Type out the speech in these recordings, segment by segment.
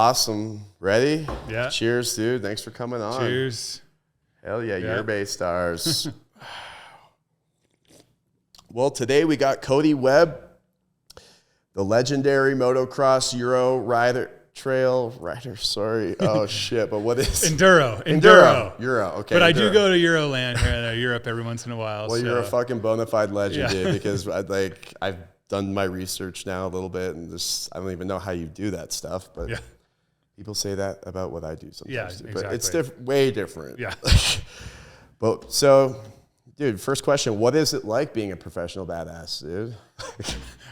Awesome. Ready? Yeah. Cheers, dude. Thanks for coming on. Cheers. Hell yeah, Your Bay Stars. Well, today we got Cody Webb, the legendary motocross Euro trail rider. Sorry. Oh, shit. But what is Enduro. Euro. Okay. But Enduro. I do go to Euroland here and Europe every once in a while. Well, so. you're a fucking bona fide legend, dude, because I've done my research now a little bit, and I don't even know how you do that stuff, but people say that about what I do sometimes. Yeah, too. exactly. But it's way different. Yeah. But so, dude, first question, what is it like being a professional badass, dude?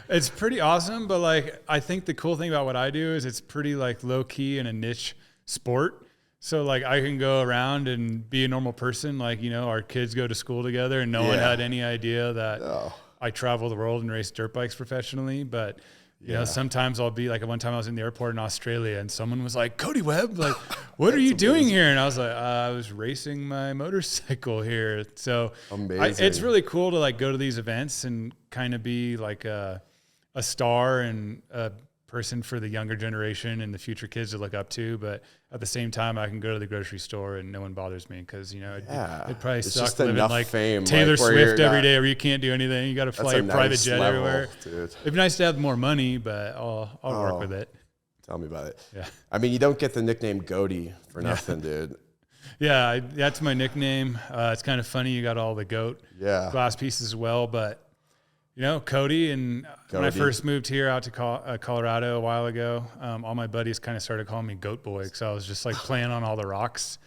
It's pretty awesome, but like I think the cool thing about what I do is it's pretty like low key and a niche sport. So like I can go around and be a normal person, like, you know, our kids go to school together and no one had any idea that I travel the world and race dirt bikes professionally. But you know, sometimes I'll be like, at one time I was in the airport in Australia and someone was like, Cody Webb, like, what are you doing here? And I was like, I was racing my motorcycle here. So it's really cool to like go to these events and kind of be like a star and a person for the younger generation and the future kids to look up to. But at the same time, I can go to the grocery store and no one bothers me because, you know, it probably sucks living like fame, Taylor Swift every day where you can't do anything. You got to fly your private jet everywhere. Dude. It'd be nice to have more money, but I'll work with it. Tell me about it. Yeah. I mean, you don't get the nickname Goaty for nothing, dude. Yeah, that's my nickname. It's kind of funny. You got all the goat glass pieces as well, but you know, Cody. And when I first moved here out to Colorado a while ago, all my buddies kind of started calling me Goat Boy because I was just like playing on all the rocks.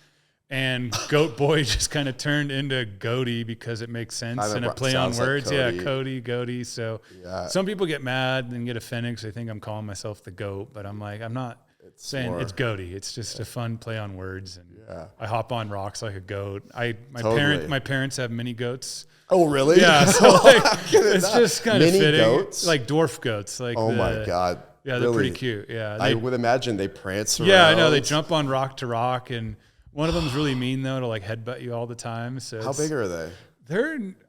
And Goat Boy just kind of turned into Goaty because it makes sense and a play on words. Like Cody, Goaty. So some people get mad and get offended because they think I'm calling myself the Goat, but I'm like, I'm not saying it's Goaty. It's just a fun play on words. And I hop on rocks like a goat. My parents have mini goats. Oh, really? Yeah. So like, it's just kind of fitting. Goats? Like dwarf goats. Like my God. Yeah, they're pretty cute. Yeah. I would imagine they prance around. Yeah, I know. They jump on rock to rock. And one of them's really mean, though, to like headbutt you all the time. So how big are they?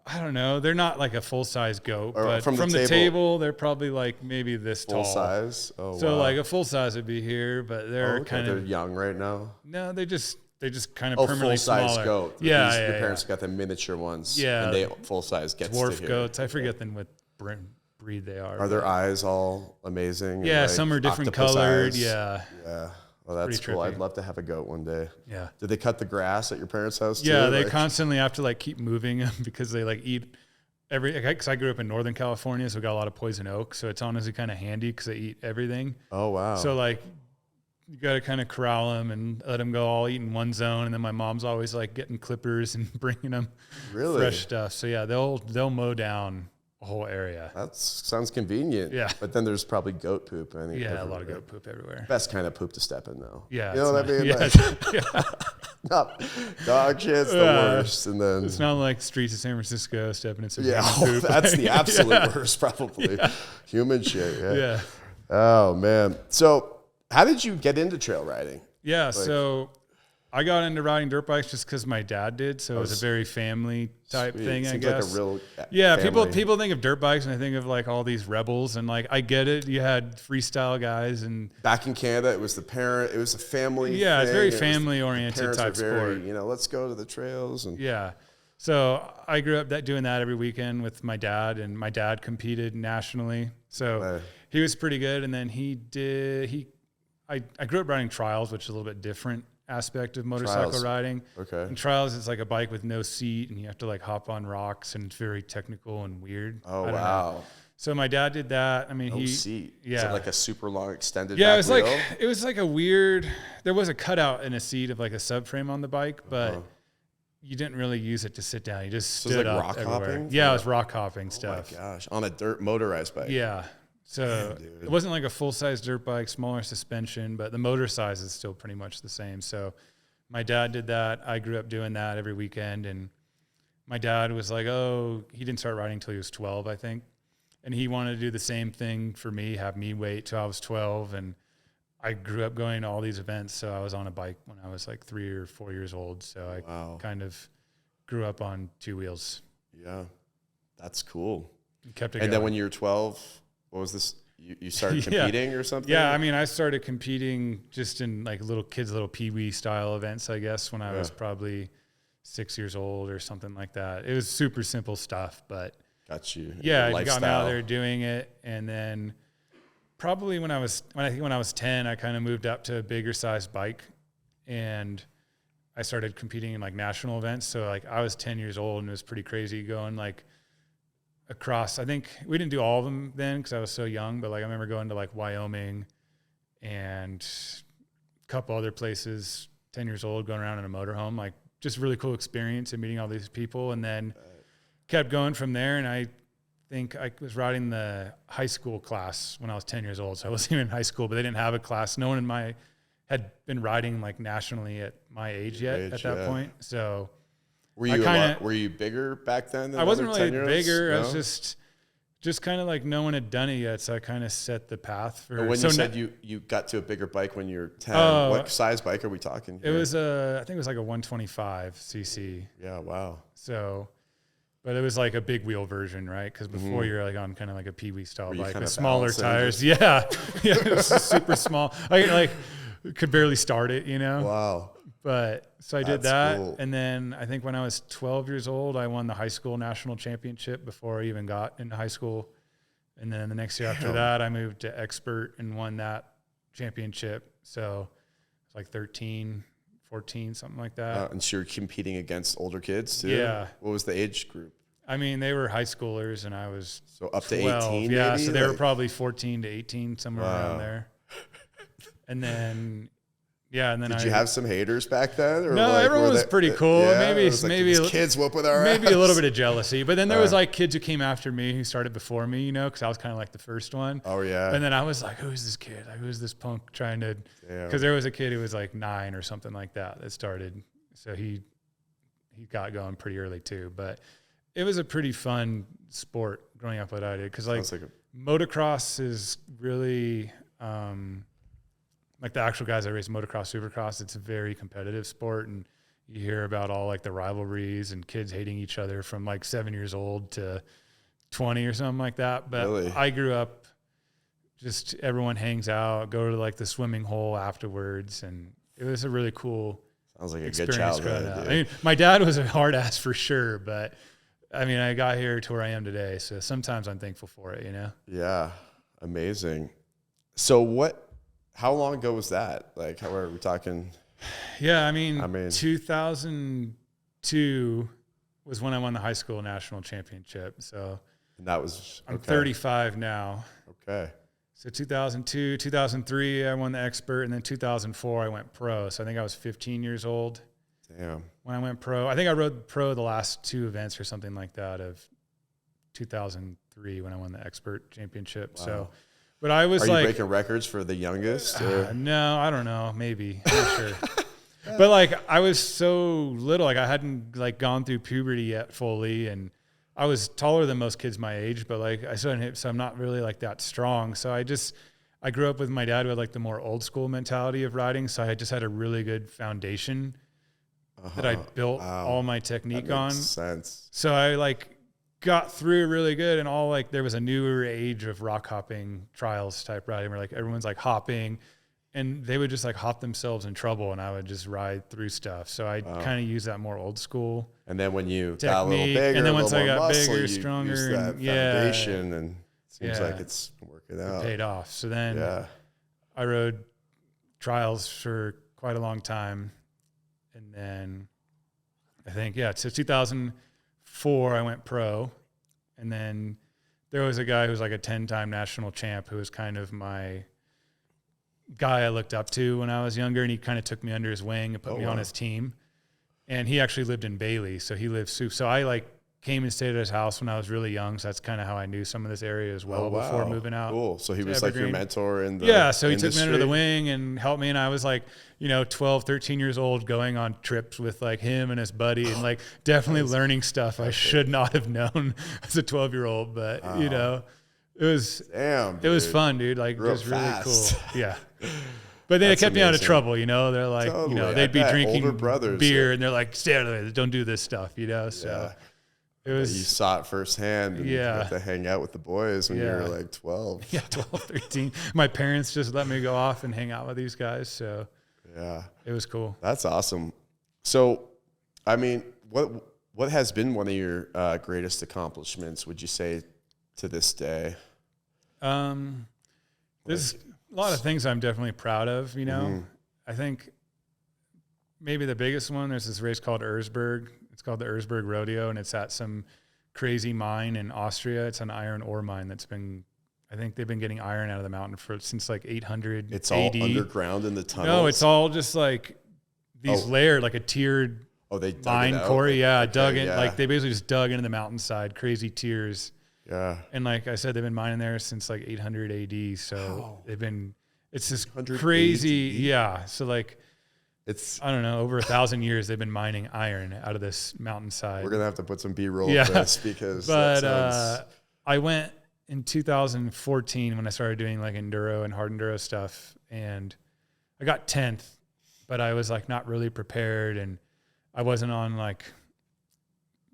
I don't know. They're not like a full-size goat. But from the table, they're probably like maybe this tall. Full size? Oh, so like a full size would be here, but they're they're young right now? No, they just kind of permanently full-size smaller. goat. Yeah, Your parents got the miniature ones. Yeah. And they full-size gets dwarf to here. goats. I forget them what breed they are. Are their eyes all amazing? Yeah, like some are different colored. Eyes? Yeah. Yeah. Well, that's cool. I'd love to have a goat one day. Yeah. Did they cut the grass at your parents' house too? Yeah, they constantly have to like keep moving them because they like eat because I grew up in Northern California, so we got a lot of poison oak. So it's honestly kind of handy because they eat everything. Oh, wow. So like you got to kind of corral them and let them go all eat in one zone. And then my mom's always like getting clippers and bringing them fresh stuff. So yeah, they'll mow down a whole area. That sounds convient. Yeah. But then there's probably goat poop. A lot of goat poop everywhere. Best kind of poop to step in, though. Yeah. You know what I mean? Yeah. Dog shit's the worst. And then it's not like streets of San Francisco stepping in some poop. That's the absolute worst, probably. Human shit. Yeah. Oh, man. So how did you get into trail riding? Yeah. So I got into riding dirt bikes just because my dad did. So it was a very family type thing, I guess. Like a real family. People think of dirt bikes and they think of like all these rebels, and like I get it. You had freestyle guys, and back in Canada, it was a family. Yeah, thing. It's very family oriented type sport. You know, let's go to the trails and So I grew up doing that every weekend with my dad, and my dad competed nationally. So he was pretty good, and then I grew up riding trials, which is a little bit different aspect of motorcycle riding. Okay. And trials is like a bike with no seat and you have to like hop on rocks and it's very technical and weird. Oh, wow. So my dad did that. I mean, no seat. Yeah. Is it like a super long extended back wheel? It was like a weird, there was a cutout in a seat of like a subframe on the bike, but you didn't really use it to sit down. You just stood up rock everywhere. Hopping? Yeah, it was rock hopping stuff. Oh my gosh. On a motorized bike. Yeah. So it wasn't like a full-size dirt bike, smaller suspension, but the motor size is still pretty much the same. So my dad did that. I grew up doing that every weekend. And my dad was like, he didn't start riding until he was 12, I think. And he wanted to do the same thing for me, have me wait till I was 12. And I grew up going to all these events. So I was on a bike when I was like 3 or 4 years old. So I kind of grew up on two wheels. Yeah, that's cool. Kept it and going. then when you were 12... What was this? you started competing or something? Yeah, I mean, I started competing just in like little pee-wee style events, I guess, when I was probably 6 years old or something like that. It was super simple stuff, but got you. Yeah, I got me out there doing it, and then probably when I was 10, I kind of moved up to a bigger size bike, and I started competing in like national events. So like I was 10 years old, and it was pretty crazy going like across. I think we didn't do all of them then because I was so young, but like I remember going to like Wyoming and a couple other places, 10 years old, going around in a motorhome, like just really cool experience and meeting all these people. And then kept going from there. And I think I was riding the high school class when I was 10 years old. So I wasn't even in high school, but they didn't have a class. No one in my had been riding like nationally at my age yet at that point. So were you bigger back then? Than I wasn't really bigger. No? I was just kind of like no one had done it yet. So I kind of set the path for. When you said you got to a bigger bike when you're 10, what size bike are we talking here? It was I think it was like a 125 cc. Yeah. Wow. So, but it was like a big wheel version, right? Because before you're like on kind of like a pee-wee style bike with smaller tires. Yeah. It was super small. I like could barely start it, you know? Wow. But so I did that. Cool. And then I think when I was 12 years old, I won the high school national championship before I even got into high school. And then the next year after that, I moved to expert and won that championship. So it's like 13, 14, something like that. And so you're competing against older kids too? Yeah. What was the age group? I mean, they were high schoolers and I was so up 12. to 18. Yeah. Maybe? So they were probably 14 to 18, somewhere around there. And then, and then did you have some haters back then? Or no, like, everyone was pretty cool. Yeah, maybe these kids whooping our maybe ass. a little bit of jealousy. But then there was like kids who came after me who started before me, you know, because I was kind of like the first one. Oh yeah. And then I was like, who's this kid? Like, who's this punk trying to? Because there was a kid who was like 9 or something like that started. So he got going pretty early too. But it was a pretty fun sport growing up what I did because like motocross is really. Like the actual guys that race motocross, supercross, it's a very competitive sport, and you hear about all like the rivalries and kids hating each other from like 7 years old to 20 or something like that. But really? I grew up just everyone hangs out, go to like the swimming hole afterwards, and it was a really cool. Sounds like a good childhood. I mean, my dad was a hard ass for sure, but I mean, I got here to where I am today, so sometimes I'm thankful for it, you know? Yeah, amazing. So how long ago was that? Like, how are we talking? Yeah, I mean 2002 was when I won the high school national championship. So and that was I'm 35 now. Okay. So 2002, 2003, I won the expert, and then 2004 I went pro. So I think I was 15 years old. Damn. When I went pro, I think I rode pro the last 2 events or something like that of 2003 when I won the expert championship. Wow. So. But I was Are you breaking records for the youngest? No, I don't know. Maybe. I'm not sure. But like I was so little, like I hadn't like gone through puberty yet fully, and I was taller than most kids my age, but like I still didn't hit, so I'm not really like that strong. So I grew up with my dad who had like the more old school mentality of riding. So I just had a really good foundation that I built all my technique on. Makes sense. So I like got through really good, and all like there was a newer age of rock hopping trials type riding where like everyone's like hopping, and they would just like hop themselves in trouble, and I would just ride through stuff. So I kind of use that more old school. And then when you technique, got a little bigger, and then once I got muscle, bigger, stronger, use that foundation, and it seems like it's working out. It paid off. So then I rode trials for quite a long time, and then I think so 2004 I went pro, and then there was a guy who was like a 10-time national champ who was kind of my guy I looked up to when I was younger, and he kind of took me under his wing and put me on his team. And he actually lived in Bailey, so he lived so I like came and stayed at his house when I was really young, so that's kind of how I knew some of this area as well before moving out. Cool. So he was like your mentor in the so he took me under the wing and helped me, and I was like 12, 13 years old going on trips with like him and his buddy, and like definitely learning stuff I should not have known as a 12-year-old, but it was it was fun, dude. Like it was really cool. Yeah. But then it kept me out of trouble, They're like, they'd be drinking beer, and they're like, stay out of it, don't do this stuff, So It was, you saw it firsthand and you got to hang out with the boys when you were like 12. Yeah, 12, 13. My parents just let me go off and hang out with these guys. So yeah, it was cool. That's awesome. So, I mean, what has been one of your greatest accomplishments, would you say, to this day? There's a lot of things I'm definitely proud of, you know. Mm-hmm. I think maybe the biggest one, there's this race called Erzberg. It's called the Erzbergrodeo, and it's at some crazy mine in Austria. It's an iron ore mine that's been, I think they've been getting iron out of the mountain since like 800 It's AD. all underground in the tunnels? No, it's all just like these layered, like a tiered mine core. Yeah, okay, dug in. Like they basically just dug into the mountainside, crazy tiers. Yeah. And like I said, they've been mining there since like 800 AD. So it's this crazy. AD? Yeah. So like, I don't know, over 1,000 years they've been mining iron out of this mountainside. We're going to have to put some B-roll of this because I went in 2014 when I started doing like enduro and hard enduro stuff, and I got 10th, but I was like not really prepared, and I wasn't on like,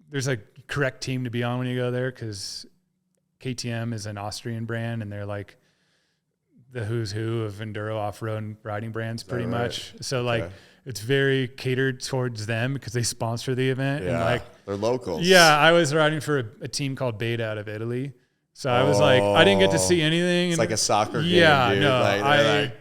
there's a correct team to be on when you go there because KTM is an Austrian brand and they're like the who's who of enduro off-road riding brands pretty much. So like it's very catered towards them because they sponsor the event. Yeah, and like they're locals. Yeah, I was riding for a team called Beta out of Italy. So I was like, I didn't get to see anything. It's like a soccer game, dude. No,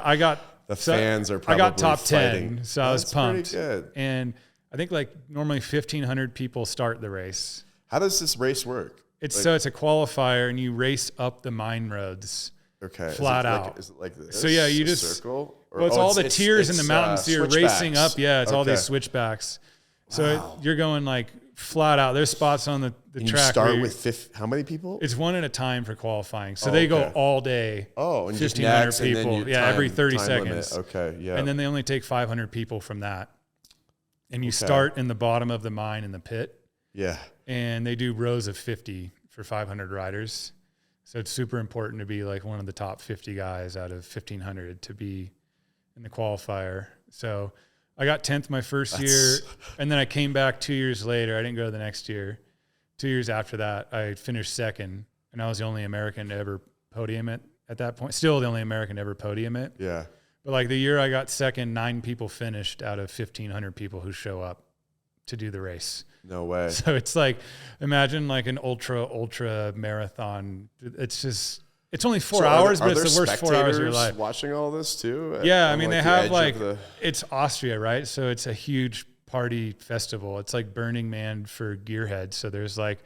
I got the fans are probably I got top fighting. 10, so I was pumped. Pretty good. And I think like normally 1,500 people start the race. How does this race work? It's a qualifier, and you race up the mine roads. Okay. Flat out. Is it like this? So yeah, you just circle? Well, it's all the tiers in the mountains. So you're racing up. Yeah, it's all these switchbacks. So you're going like flat out. There's spots on the track. You start with how many people? It's one at a time for qualifying. So they go all day. Oh, and 1,500 people. Yeah, every 30 seconds. Limit. Okay, yeah. And then they only take 500 people from that. And you start in the bottom of the mine in the pit. Yeah. And they do rows of 50 for 500 riders. So it's super important to be like one of the top 50 guys out of 1,500 to be in the qualifier. So I got 10th my first year, and then I came back 2 years later. I didn't go the next year. 2 years after that, I finished second, and I was the only American to ever podium it at that point. Still the only American to ever podium it. Yeah. But like the year I got second, 9 people finished out of 1,500 people who show up to do the race. No way. So it's like, imagine like an ultra marathon. It's only 4 hours, but it's the worst 4 hours of your life. Watching all this too? Yeah. I mean, they have like, it's Austria, right? So it's a huge party festival. It's like Burning Man for gearheads. So there's like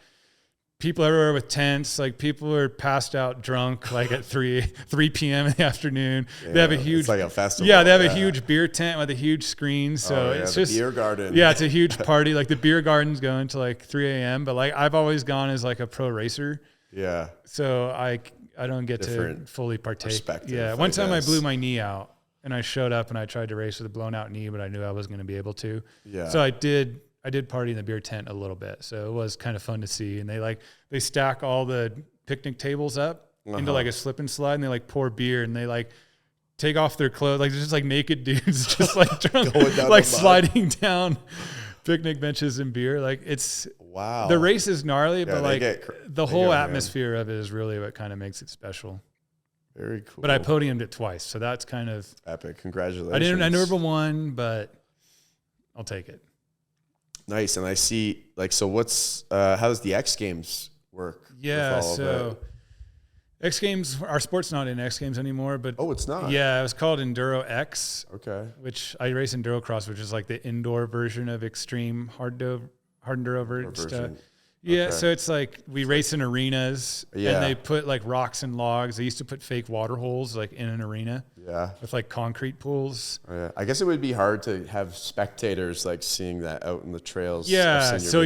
people everywhere with tents, like people are passed out drunk, like at 3 p.m. in the afternoon. Yeah, they have a huge, it's like a festival. Yeah. They have a huge beer tent with a huge screen. So it's just beer garden. Yeah. It's a huge party. Like the beer garden's going to like 3 a.m. But like, I've always gone as like a pro racer. Yeah. So I don't get to fully partake. Yeah. One time I blew my knee out and I showed up and I tried to race with a blown out knee, but I knew I wasn't going to be able to. Yeah. So I did party in the beer tent a little bit. So it was kind of fun to see. And they stack all the picnic tables up into like a slip and slide, and they like pour beer, and they like take off their clothes. Like just like naked dudes, just like drunk, like sliding down picnic benches and beer. Like it's, wow. The race is gnarly, but like the whole atmosphere of it is really what kind of makes it special. Very cool. But I podiumed it twice. So that's kind of epic. Congratulations. I never won, but I'll take it. Nice. And I see, like, so what's, how does the X Games work? Yeah. So X Games, our sport's not in X Games anymore, but. Oh, it's not? Yeah. It was called Enduro X. Okay. Which I race Enduro Cross, which is like the indoor version of extreme hard enduro version. Yeah, so it's like we race in arenas, and they put like rocks and logs. They used to put fake water holes like in an arena. Yeah, with like concrete pools. Oh, yeah, I guess it would be hard to have spectators like seeing that out in the trails. Yeah, so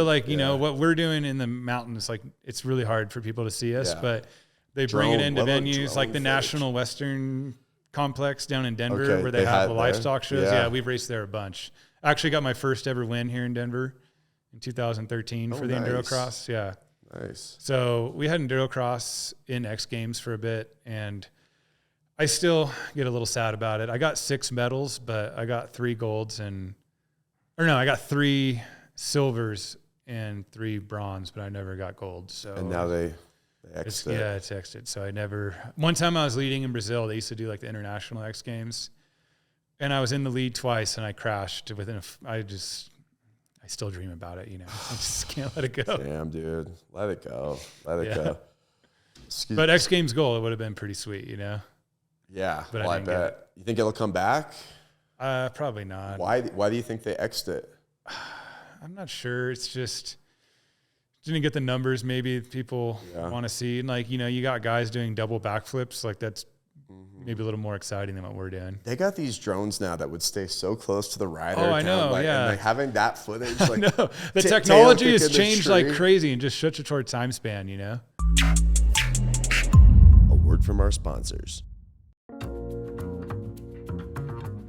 like you know what we're doing in the mountains, like it's really hard for people to see us, but they bring it into venues like the National Western Complex down in Denver, where they have the livestock shows. Yeah, we've raced there a bunch. I actually got my first ever win here in Denver in 2013 for the Enduro Cross. Yeah. Nice. So we had Enduro Cross in X Games for a bit, and I still get a little sad about it. I got 6 medals, but I got 3 golds I got 3 silvers and 3 bronze, but I never got gold. So and now they X'd it. Yeah, it's X'd it. So I never. One time I was leading in Brazil. They used to do like the international X Games, and I was in the lead twice, and I crashed within. I still dream about it. I just can't let it go. Damn, dude, let it go. Let it go. But X Games gold, it would have been pretty sweet, Yeah, but I bet. You think it'll come back? Probably not. Why do you think they X'd it? I'm not sure. It's just didn't get the numbers maybe people want to see. And you got guys doing double backflips. Like that's maybe a little more exciting than what we're doing. They got these drones now that would stay so close to the rider. Oh, I know. And having that footage, no, the technology has changed like crazy in just such a short time span, A word from our sponsors.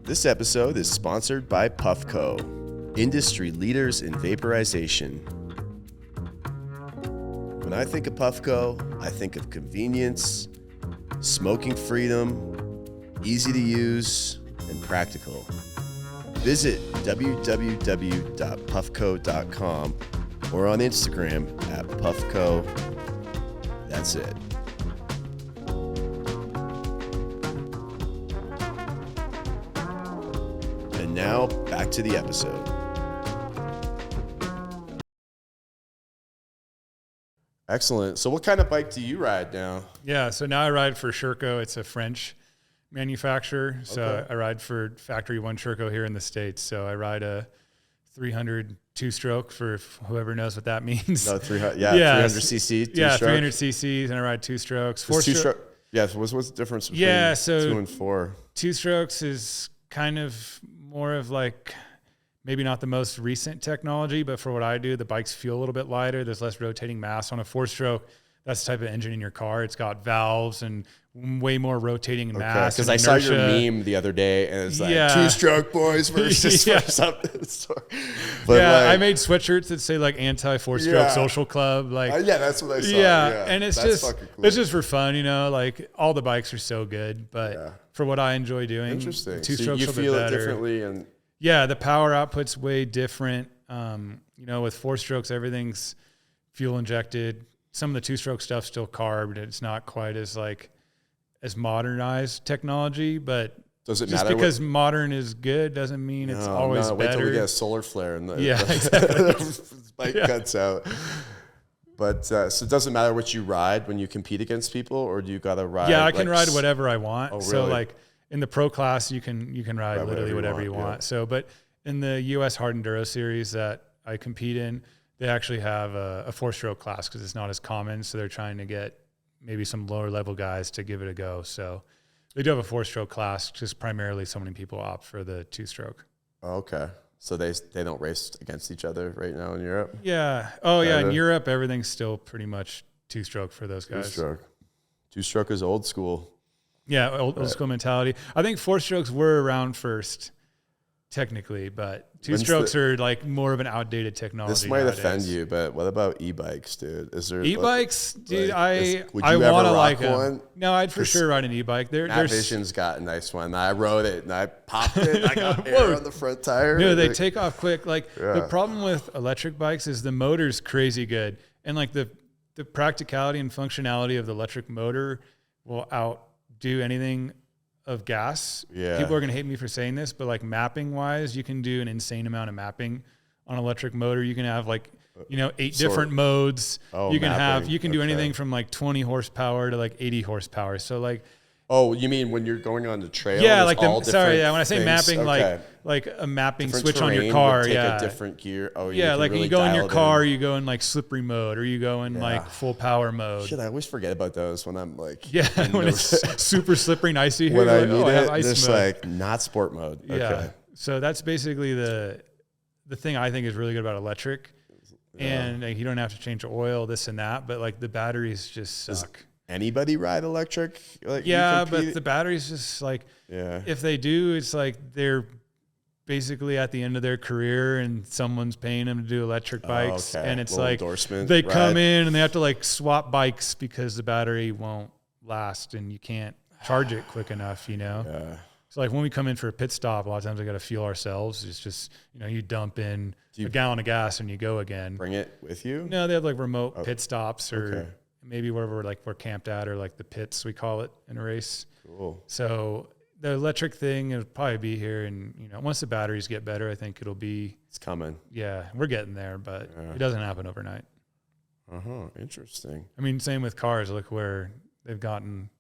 This episode is sponsored by Puffco, industry leaders in vaporization. When I think of Puffco, I think of convenience, smoking freedom, easy to use, and practical. Visit www.puffco.com or on Instagram @Puffco. That's it. And now, back to the episode. Excellent. So what kind of bike do you ride now? Yeah, so now I ride for Sherco. It's a French manufacturer. So I ride for Factory One Sherco here in the States. So I ride a 300 two-stroke for whoever knows what that means. No, 300 cc two-stroke. Yeah, 300 cc's, and I ride 2 strokes. 4 strokes. Yeah, so what's the difference between 2 and 4? 2 strokes is kind of more of like maybe not the most recent technology, but for what I do, the bikes feel a little bit lighter. There's less rotating mass on a 4-stroke. That's the type of engine in your car. It's got valves and way more rotating mass. Because I saw your meme the other day, and it's like 2-stroke boys versus something. But I made sweatshirts that say like anti 4-stroke social club. Like that's what I saw. Yeah, and it's just cool. It's just for fun, Like all the bikes are so good, but for what I enjoy doing, interesting. 2-strokes you a feel bit better. It differently, and the power output's way different. With 4 strokes, everything's fuel injected. Some of the 2-stroke stuff's still carbed. It's not quite as modernized technology, but does it just matter because modern is good doesn't mean it's always better. Wait till we get a solar flare and exactly. bike cuts out. But so it doesn't matter what you ride when you compete against people, or do you got to ride? Yeah, I can ride whatever I want. Oh, really? So in the pro class, you can ride literally whatever you want. Yeah. So, but in the U.S. Hard Enduro series that I compete in, they actually have a 4-stroke class because it's not as common. So they're trying to get maybe some lower level guys to give it a go. So they do have a 4-stroke class, just primarily so many people opt for the 2-stroke. Okay. So they don't race against each other right now in Europe? Yeah. Oh, yeah. In Europe, everything's still pretty much 2-stroke for those guys. 2-stroke. 2-stroke is old school. Yeah, old school mentality. I think 4-strokes were around first, technically, but 2-strokes are like more of an outdated technology. This might offend you, but what about e-bikes, dude? Is there e-bikes, dude? I want to like one. No, I'd for sure ride an e-bike. Matt Vision's got a nice one. I rode it and I popped it. I got air on the front tire. No, they take off quick. The problem with electric bikes is the motor's crazy good, and the practicality and functionality of the electric motor will outdo anything of gas. Yeah. People are going to hate me for saying this, but mapping wise, you can do an insane amount of mapping on an electric motor. You can have 8 different modes. You can do anything from 20 horsepower to 80 horsepower. So oh, you mean when you're going on the trail? Yeah, when I say mapping, like a mapping different switch on your car. Take a different gear. Oh, yeah, you you go in your car, you go in slippery mode, or you go in full power mode. Shit, I always forget about those when I'm when it's super slippery and icy here. When I need I have ice just mode. Not sport mode. Okay. Yeah, so that's basically the thing I think is really good about electric, and you don't have to change the oil, this and that, but the batteries just suck. Anybody ride electric? But the batteries just if they do, it's they're basically at the end of their career and someone's paying them to do electric bikes. And it's endorsement they come in and they have to swap bikes because the battery won't last and you can't charge it quick enough, Yeah. So like when we come in for a pit stop, a lot of times we got to fuel ourselves. It's just, you dump in a gallon of gas and you go again. Bring it with you? No, they have like remote pit stops or maybe wherever we're camped at, or like the pits, we call it in a race. Cool. So the electric thing, it'll probably be here. And, once the batteries get better, I think it's coming. Yeah. We're getting there, but it doesn't happen overnight. Interesting. I mean, same with cars. Look where they've gotten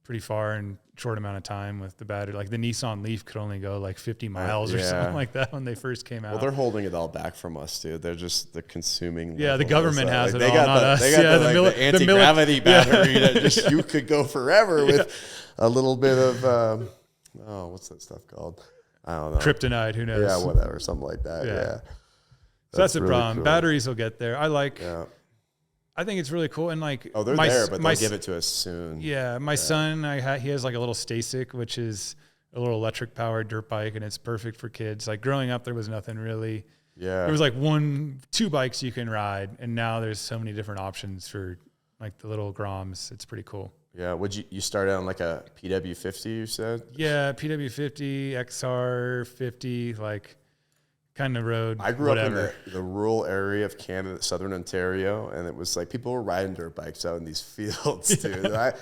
pretty far in a short amount of time with the battery. Like the Nissan Leaf could only go like 50 miles or something like that when they first came out. Well, they're holding it all back from us, dude. They're consuming. Yeah, the government has it all, not us. They got the anti-gravity battery that just you could go forever with a little bit of, what's that stuff called? I don't know. Kryptonite, who knows? Yeah, whatever, something like that. Yeah. So that's the really problem. Cool. Batteries will get there. I think it's really cool. And like, they're there, but they'll give it to us soon. Yeah. My son, he has like a little Stasic, which is a little electric powered dirt bike, and it's perfect for kids. Like growing up, there was nothing really. Yeah. There was like 1-2 bikes you can ride. And now there's so many different options for like the little Groms. It's pretty cool. Yeah. You started on like a PW50, you said? Yeah. PW50, XR50, like kind of road. I grew up in the rural area of Canada, southern Ontario, and it was like people were riding dirt bikes out in these fields, dude. I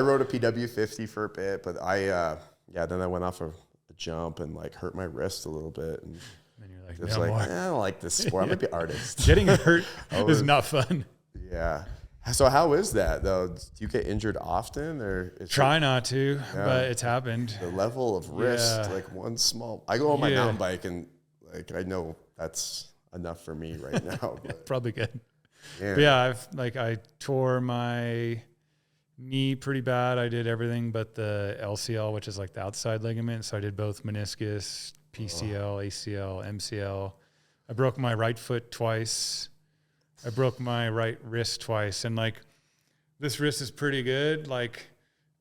rode a PW50 for a bit, but then I went off a jump and like hurt my wrist a little bit. And you're like, it's like, I don't like this sport. I'm gonna be artist. Getting hurt is not fun. Yeah. So how is that though? Do you get injured often, or try not to, but it's happened. The level of risk, like I go on my mountain bike and like I know that's enough for me right now. But. Probably good. Yeah. But I tore my knee pretty bad. I did everything but the LCL, which is like the outside ligament. So I did both meniscus, PCL, ACL, MCL. I broke my right foot twice. I broke my right wrist twice. And like this wrist is pretty good. Like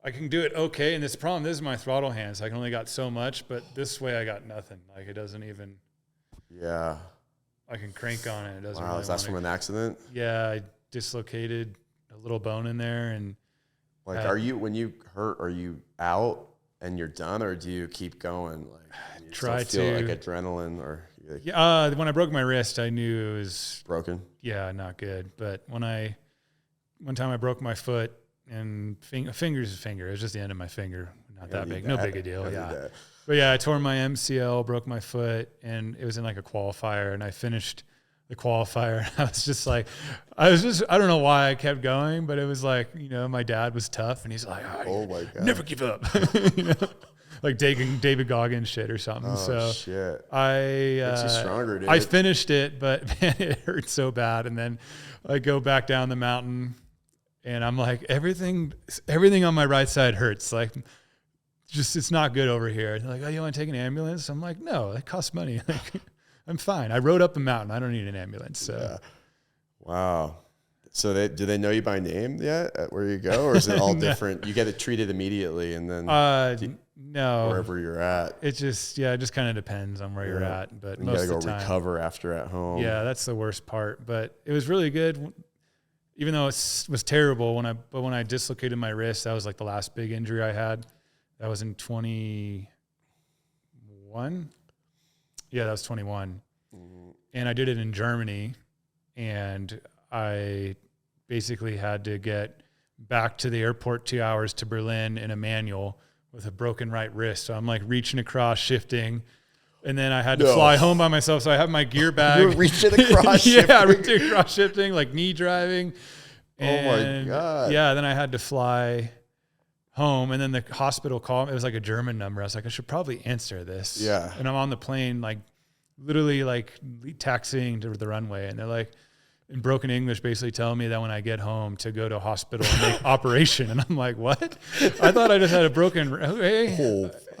I can do it okay. And this problem is my throttle hands. I can only got so much, but this way I got nothing. Like it doesn't even. Yeah. I can crank on it. It doesn't really that's from an accident? Yeah, I dislocated a little bone in there. And like, when you hurt, are you out and you're done, or do you keep going? Like, you try still feel like adrenaline, or when I broke my wrist, I knew it was broken. Yeah, not good. But one time I broke my foot, and finger's a finger. It was just the end of my finger. Not that big. No big a deal. Yeah. But yeah, I tore my MCL, broke my foot, and it was in like a qualifier, and I finished the qualifier. I was just like, I don't know why I kept going, but it was like, my dad was tough, and he's like, oh my God, never give up. Like David Goggins shit or something. So shit. Makes you stronger, dude. I finished it, but man, it hurt so bad. And then I go back down the mountain, and I'm like, everything on my right side hurts. Like, it's not good over here. They're like, oh, you want to take an ambulance? I'm like, no, it costs money. Like, I'm fine. I rode up a mountain. I don't need an ambulance. So. Yeah. Wow. So do they know you by name yet at where you go, or is it all different? You get it treated immediately, and then no, wherever you're at. It just kind of depends on where you're at. But most of the time, you gotta go recover after at home. Yeah, that's the worst part. But it was really good, even though it was terrible. When I dislocated my wrist, that was like the last big injury I had. That was in 21. Yeah, that was 21. Mm-hmm. And I did it in Germany, and I basically had to get back to the airport 2 hours to Berlin in a manual with a broken right wrist. So I'm like reaching across, shifting, and then I had to fly home by myself. So I have my gear bag. You're reaching across, shifting. Yeah, reaching across, shifting, like knee driving. And, oh my God. Yeah, then I had to fly home, and then the hospital called. It was like a German number. I was like, I should probably answer this. Yeah. And I'm on the plane, like literally like taxiing to the runway, and they're like, in broken English, basically telling me that when I get home to go to a hospital and make operation. And I'm like, what? I thought I just had a broken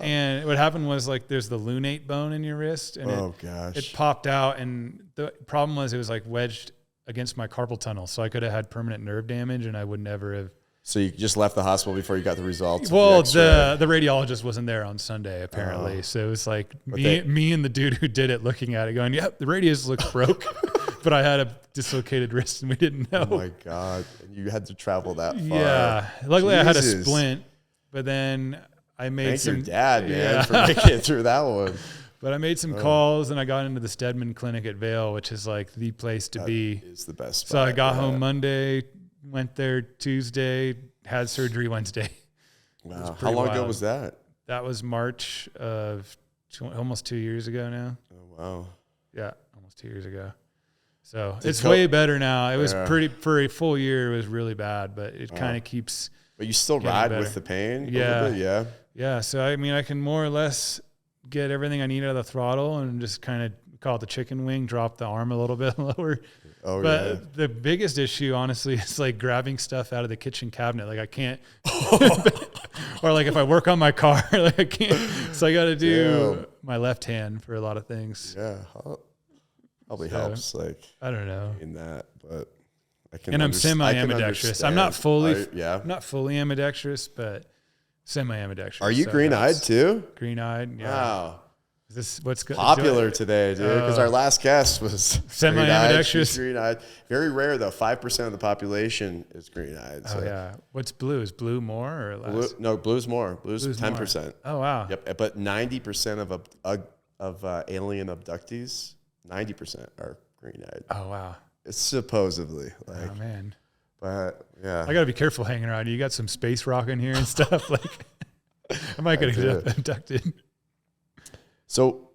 and what happened was like there's the lunate bone in your wrist, and it popped out, and the problem was it was like wedged against my carpal tunnel, so I could have had permanent nerve damage, and I would never have. So you just left the hospital before you got the results? Well, the radiologist wasn't there on Sunday, apparently. So it was like me and the dude who did it looking at it going, yep, the radius looks broke. But I had a dislocated wrist, and we didn't know. Oh, my God. You had to travel that far. Yeah. Luckily, I had a splint. But then I made Thank some your dad, man, for making it through that one. But I made some calls, and I got into the Steadman Clinic at Vail, which is like the place to be. It's the best spot. So I got home Monday, went there Tuesday, had surgery Wednesday. Wow. How long ago was that? That was March of almost 2 years ago now. Oh, wow. Yeah, almost 2 years ago. So it's way better now. It was for a full year, it was really bad, but it kind of keeps. But you still ride with the pain? Yeah. A little bit? Yeah. Yeah. So, I mean, I can more or less get everything I need out of the throttle and just kind of call it the chicken wing, drop the arm a little bit lower. Oh, but the biggest issue, honestly, is like grabbing stuff out of the kitchen cabinet. Like I can't, or like if I work on my car, like I can't. So I got to do my left hand for a lot of things. Yeah. Probably helps. Like, I don't know in that, but I can. And I'm semi-ambidextrous. I'm not fully, not fully ambidextrous, but semi-ambidextrous. Are you green-eyed too? Green-eyed. Yeah. Wow. Is this what's popular today, dude? Because our last guest was semi-ambidextrous. Green-eyed. Very rare though. 5% of the population is green-eyed. So. Oh yeah. What's blue? Is blue more or less? Blue's more. Blue's 10%. More. Oh wow. Yep. But 90% of alien abductees, 90% are green-eyed. Oh wow. It's supposedly like. Oh man. But yeah. I gotta be careful hanging around. You got some space rock in here and stuff. Like, I might get abducted. So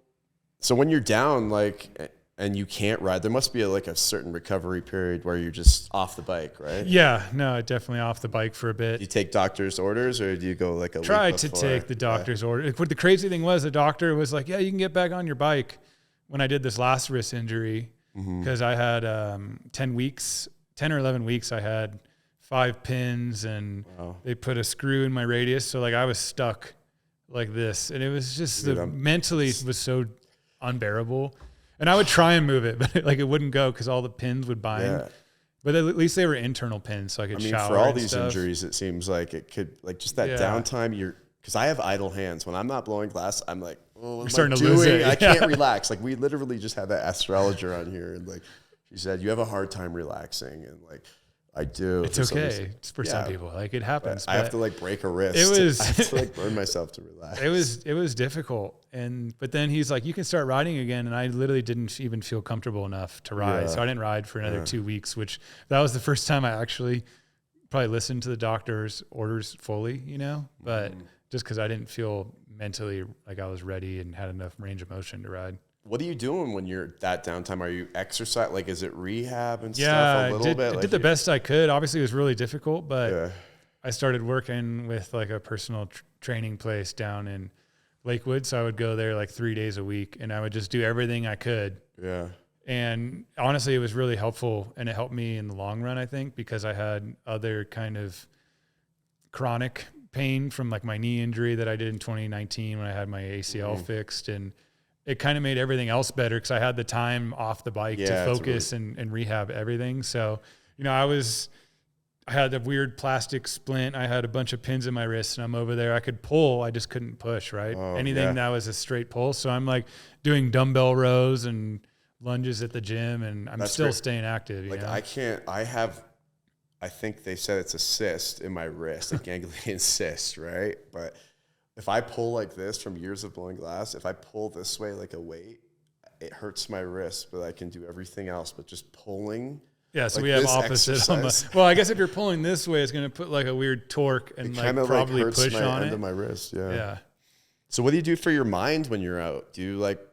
when you're down, like, and you can't ride, there must be a certain recovery period where you're just off the bike, right? Yeah, no, definitely off the bike for a bit. Do you take doctor's orders, or do you go like a Try week to before? take the doctor's order. What the crazy thing was, the doctor was like, yeah, you can get back on your bike when I did this last wrist injury, because I had 10 or 11 weeks, I had 5 pins, and they put a screw in my radius. So like I was stuck like this, and it was just mentally was so unbearable. And I would try and move it, but like it wouldn't go because all the pins would bind. Yeah. But at least they were internal pins, so I could shower. For all these injuries, it seems like it could, like, just that downtime. Because I have idle hands. When I'm not blowing glass, I'm like, oh, what am I doing? I can't relax. Like, we literally just had that astrologer on here, and like she said, you have a hard time relaxing, and like I do. It's okay for some people. Like, it happens. I have to like break a wrist. I have to like burn myself to relax. It was difficult. But then he's like, you can start riding again. And I literally didn't even feel comfortable enough to ride. Yeah. So I didn't ride for another 2 weeks, which that was the first time I actually probably listened to the doctor's orders fully, but just because I didn't feel mentally like I was ready and had enough range of motion to ride. What are you doing when you're that downtime? Are you exercise? Like, is it rehab and stuff a little bit? I did the best I could. Obviously, it was really difficult, but I started working with like a personal training place down in Lakewood. So I would go there like 3 days a week, and I would just do everything I could. Yeah. And honestly, it was really helpful, and it helped me in the long run, I think, because I had other kind of chronic pain from like my knee injury that I did in 2019 when I had my ACL fixed, and it kind of made everything else better because I had the time off the bike to focus and rehab everything. So, I had the weird plastic splint. I had a bunch of pins in my wrist, and I'm over there. I could pull. I just couldn't push, right? Anything that was a straight pull. So I'm like doing dumbbell rows and lunges at the gym, and I'm still staying active. Like, I think they said it's a cyst in my wrist, a ganglion cyst, right? But if I pull like this from years of blowing glass, if I pull this way like a weight, it hurts my wrist, but I can do everything else. But just pulling. Yeah, so like we have opposite. Well, I guess if you're pulling this way, it's going to put like a weird torque and like probably hurts push my on end it. Of my wrist, yeah. Yeah. So what do you do for your mind when you're out? Do you like,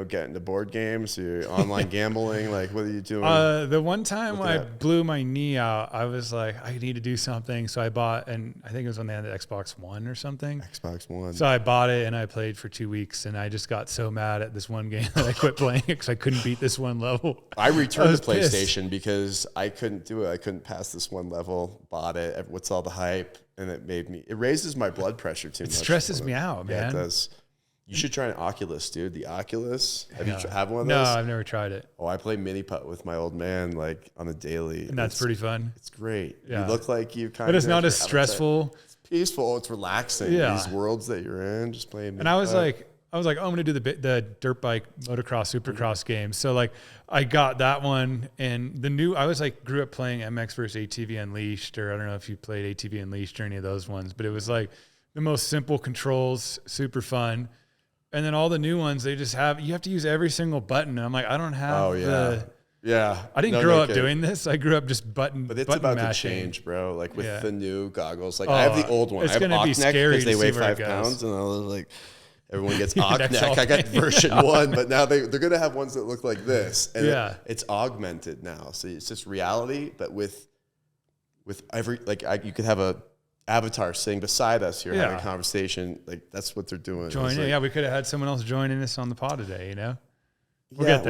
get into board games, or online gambling? Like, what are you doing? The one time when I blew my knee out, I was like, I need to do something. So I bought, and I think it was when they had the Xbox One or something. Xbox One. So I bought it, and I played for 2 weeks, and I just got so mad at this one game that I quit playing it because I couldn't beat this one level. I returned the PlayStation because I couldn't do it. I couldn't pass this one level. Bought it. What's all the hype? And it raises my blood pressure too much. It stresses me out, man. Yeah, it does. You should try an Oculus, dude. The Oculus. Have you have one of those? No, I've never tried it. Oh, I play mini putt with my old man like on a daily. And that's pretty fun. It's great. Yeah. You look like you kind of. But it's not as stressful. It's peaceful. It's relaxing. Yeah. These worlds that you're in, just playing. And I was like, I'm going to do the dirt bike motocross supercross game. So like I got that one, and I was like grew up playing MX versus ATV Unleashed, or I don't know if you played ATV Unleashed or any of those ones, but it was like the most simple controls, super fun. And then all the new ones, you have to use every single button. And I'm like, I don't have I didn't grow up doing this. I grew up just button But it's button about mashing. to change, bro. Like with the new goggles. Like Oh, I have the old one. it's I have gonna be Ock neck scary because they to weigh see where it 5 goes. pounds. And I was like, everyone gets Ock Next neck. I got version 1, but now they're going to have ones that look like this. And it's augmented now. So it's just reality, but with every, like you could have a avatar sitting beside us here having a conversation. Like that's what they're doing. Join in. Like, We could have had someone else joining us on the pod today, you know? We'll get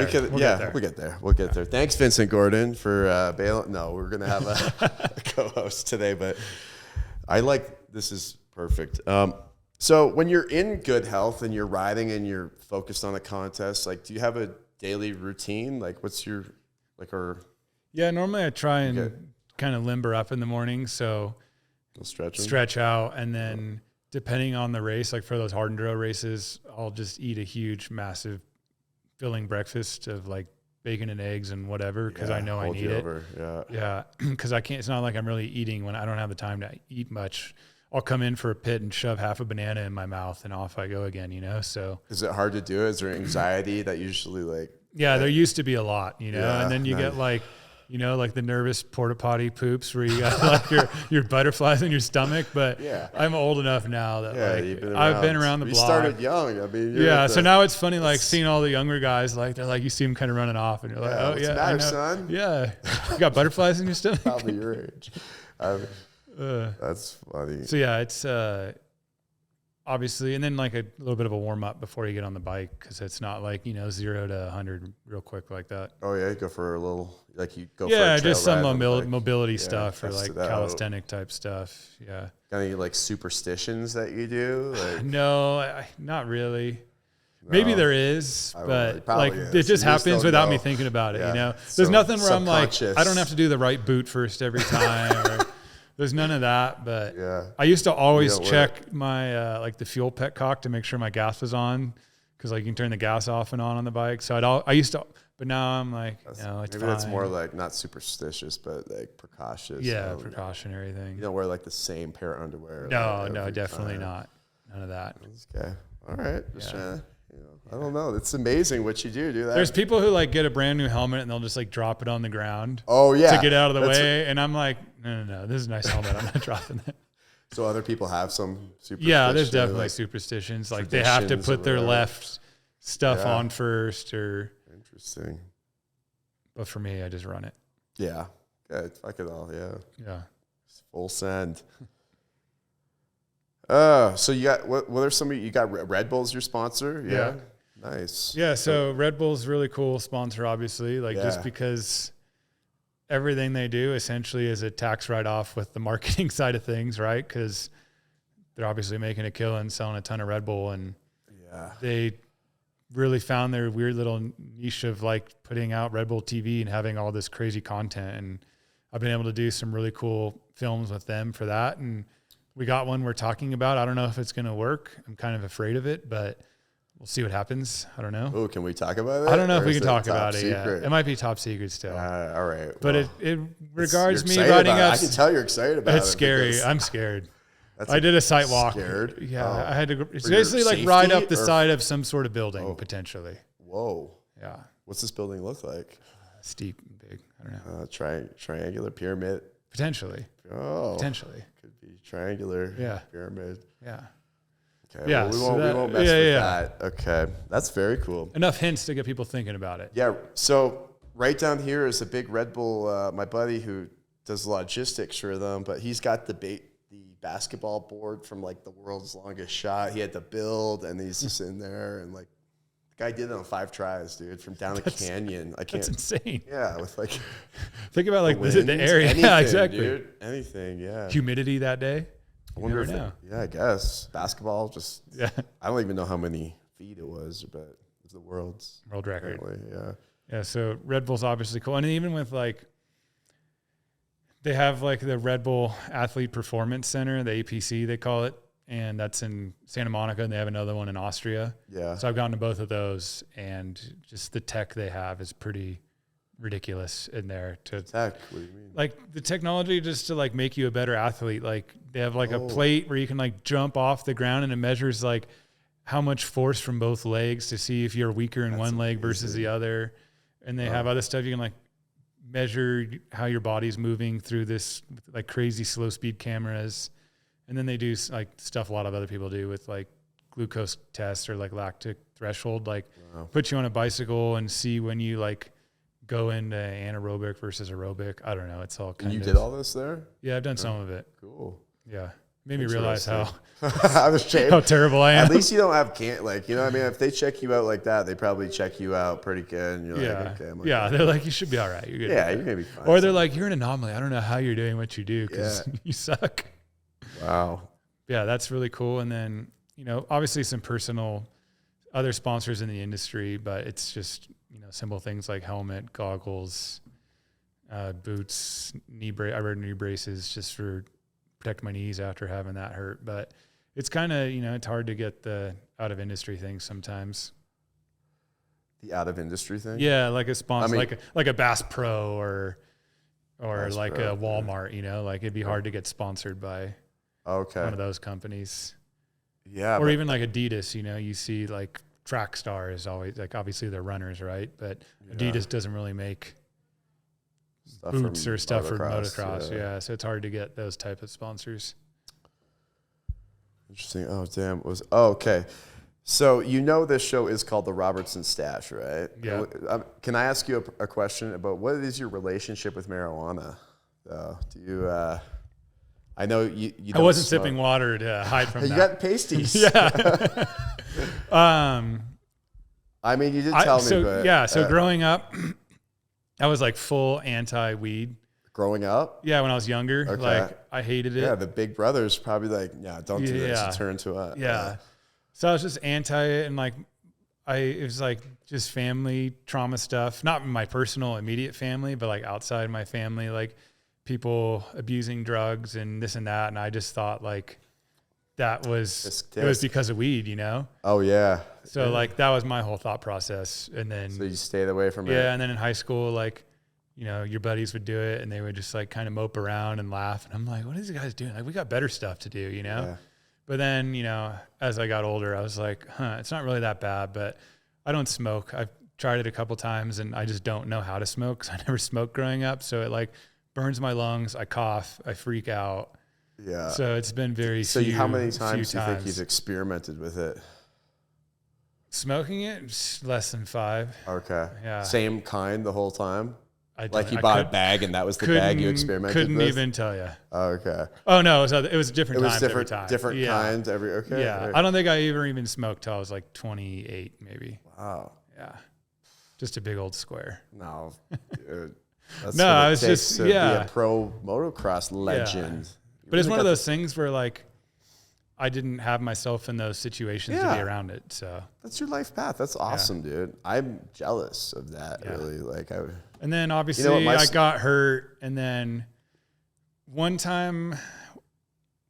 there. Thanks, Vincent Gordon, for bailing. No, we're going to have a co-host today, but this is perfect. So when you're in good health and you're riding and you're focused on a contest, like, do you have a daily routine? Like, what's your, like, or? Yeah, normally I try and kind of limber up in the morning. So stretch out. And then depending on the race, like for those hard enduro races, I'll just eat a huge, massive filling breakfast of like bacon and eggs and whatever. Cause I know I need it. Yeah. Cause I can't, it's not like I'm really eating when I don't have the time to eat much. I'll come in for a pit and shove half a banana in my mouth and off I go again, you know? So is it hard to do? Is there anxiety that usually like, there used to be a lot, you know, and then you get like, you know, like the nervous porta potty poops where you got like your butterflies in your stomach. But I'm old enough now that I've been around the block. You started young. I mean, so now it's funny, like seeing all the younger guys, like they're like, you see them kind of running off and you're like, what's the matter, son? Yeah. You got butterflies in your stomach? Probably your age. That's funny. So yeah, it's obviously, and then like a little bit of a warm up before you get on the bike, because it's not like, you know, 0 to 100 real quick like that. Oh yeah, you go for a little, like you go for a trail just some ride mobility stuff or like calisthenic type stuff. Yeah. Got any like superstitions that you do? Like, no, not really. No, maybe there is, but like it just happens without me thinking about it. You know, there's nothing where I'm like, I don't have to do the right boot first every time. Or, there's none of that, but I used to always check my like the fuel petcock to make sure my gas was on, because like you can turn the gas off and on the bike. So I used to, but now I'm like, no, it's maybe fine. That's more like not superstitious, but like precautious. Yeah, precautionary thing. You don't wear like the same pair of underwear. No, definitely not. None of that. Okay, all right. Just I don't know. It's amazing what you do. There's people who like get a brand new helmet and they'll just like drop it on the ground. Oh yeah, to get out of the way. And I'm like, no, this is a nice helmet. I'm not dropping it. So other people have some superstitions. Yeah, there's definitely like superstitions. Like they have to put their left stuff on first, or interesting. But for me, I just run it. Yeah, fuck it all. Yeah. Full send. So you got what are some of you got? Red Bull's your sponsor? Yeah. Nice. Yeah, so Red Bull's really cool sponsor, obviously, like just because everything they do essentially is a tax write-off with the marketing side of things, right? Because they're obviously making a killing selling a ton of Red Bull, and they really found their weird little niche of like putting out Red Bull TV and having all this crazy content. And I've been able to do some really cool films with them for that. And we got one we're talking about. I don't know if it's going to work. I'm kind of afraid of it, but we'll see what happens. I don't know. Oh, can we talk about it? I don't know if we can talk about it yet. It might be top secret still. All right. But it regards me riding up. I can tell you're excited about it. It's scary. I'm scared. I did a site walk. Scared? Yeah. I had to. It's basically like ride up the side of some sort of building, potentially. Whoa. Yeah. What's this building look like? Steep and big. I don't know. Triangular pyramid. Potentially. Oh. Potentially. Could be triangular. Pyramid. Yeah. Okay. Yeah. Well, we won't mess with that. Okay. That's very cool. Enough hints to get people thinking about it. Yeah. So right down here is a big Red Bull. My buddy who does logistics for them, but he's got the basketball board from like the world's longest shot. He had to build, and he's just in there, and like the guy did it on 5 tries, dude, from down the canyon. That's insane. Yeah, with like think about like the area. Anything, yeah, exactly. Dude. Anything. Yeah. Humidity that day. I wonder I guess basketball. Just I don't even know how many feet it was, but it was the world record. Yeah. Yeah. So Red Bull's obviously cool, and even with like. They have like the Red Bull Athlete Performance Center, the APC they call it, and that's in Santa Monica, and they have another one in Austria. Yeah. So I've gone to both of those, and just the tech they have is pretty ridiculous in there to Tech, what do you mean? like the technology just to like make you a better athlete. Like they have like a plate where you can like jump off the ground and it measures like how much force from both legs to see if you're weaker in one leg versus the other. And they have other stuff you can like measure how your body's moving through this like crazy slow speed cameras. And then they do like stuff a lot of other people do with like glucose tests or like lactic threshold, like put you on a bicycle and see when you like go into anaerobic versus aerobic. I don't know. It's all kind of. You did all this there? Yeah, I've done some of it. Cool. Yeah. Made me realize how terrible I am. At least you don't have you know what I mean? If they check you out like that, they probably check you out pretty good. And you're like, okay. They're like, you should be all right. You're good. Yeah, you're going to be fine. Or they're like, you're an anomaly. I don't know how you're doing what you do because you suck. Wow. Yeah, that's really cool. And then, you know, obviously some personal other sponsors in the industry, but it's just, you know, simple things like helmet, goggles, boots, I wear knee braces just for protect my knees after having that hurt. But it's kind of, you know, it's hard to get the out of industry things sometimes. The out of industry thing? Yeah, like a sponsor, like a Bass Pro or like a Walmart, you know, like it'd be hard to get sponsored by one of those companies. Yeah. Or even like Adidas, you know, you see like Track Star is always like, obviously they're runners, right? But Adidas doesn't really make boots or stuff for motocross. Yeah. So it's hard to get those type of sponsors. Interesting. Oh, damn. Okay. So you know this show is called the Robertson Stash, right? Yeah. Can I ask you a question about what is your relationship with marijuana? Do you... I know you don't I wasn't smoke. sipping water to hide from that. You got pasties. Yeah. I mean, you did tell me, but... So growing up, I was like full anti-weed. Growing up? Yeah, when I was younger. Okay. Like, I hated it. Yeah, the big brother's probably like, don't do this. You turn to it. Yeah. So I was just anti it, and like, it was like just family trauma stuff. Not my personal immediate family, but like outside my family, like people abusing drugs and this and that. And I just thought like it was because of weed, you know? Oh yeah. So like that was my whole thought process. And then so you stayed away from it. Yeah, and then in high school, like, you know, your buddies would do it and they would just like kind of mope around and laugh. And I'm like, what are these guys doing? Like, we got better stuff to do, you know? Yeah. But then, you know, as I got older, I was like, it's not really that bad, but I don't smoke. I've tried it a couple times and I just don't know how to smoke because I never smoked growing up. So it like burns my lungs. I cough. I freak out. Yeah. So it's been how many times do you think you've experimented with it? Smoking it? Less than 5. Okay. Yeah. Same kind the whole time? Like you bought a bag and that was the bag you experimented with? Couldn't even tell you. Okay. Oh, no. It was different times every time. Different kinds every, okay. Yeah. Right. I don't think I even smoked till I was like 28 maybe. Wow. Yeah. Just a big old square. No. Dude, that's no, I was just, to be a pro motocross legend. Yeah. But it's one of those things where like, I didn't have myself in those situations to be around it. So that's your life path. That's awesome, dude. I'm jealous of that. Really. Like and then obviously I got hurt. And then one time,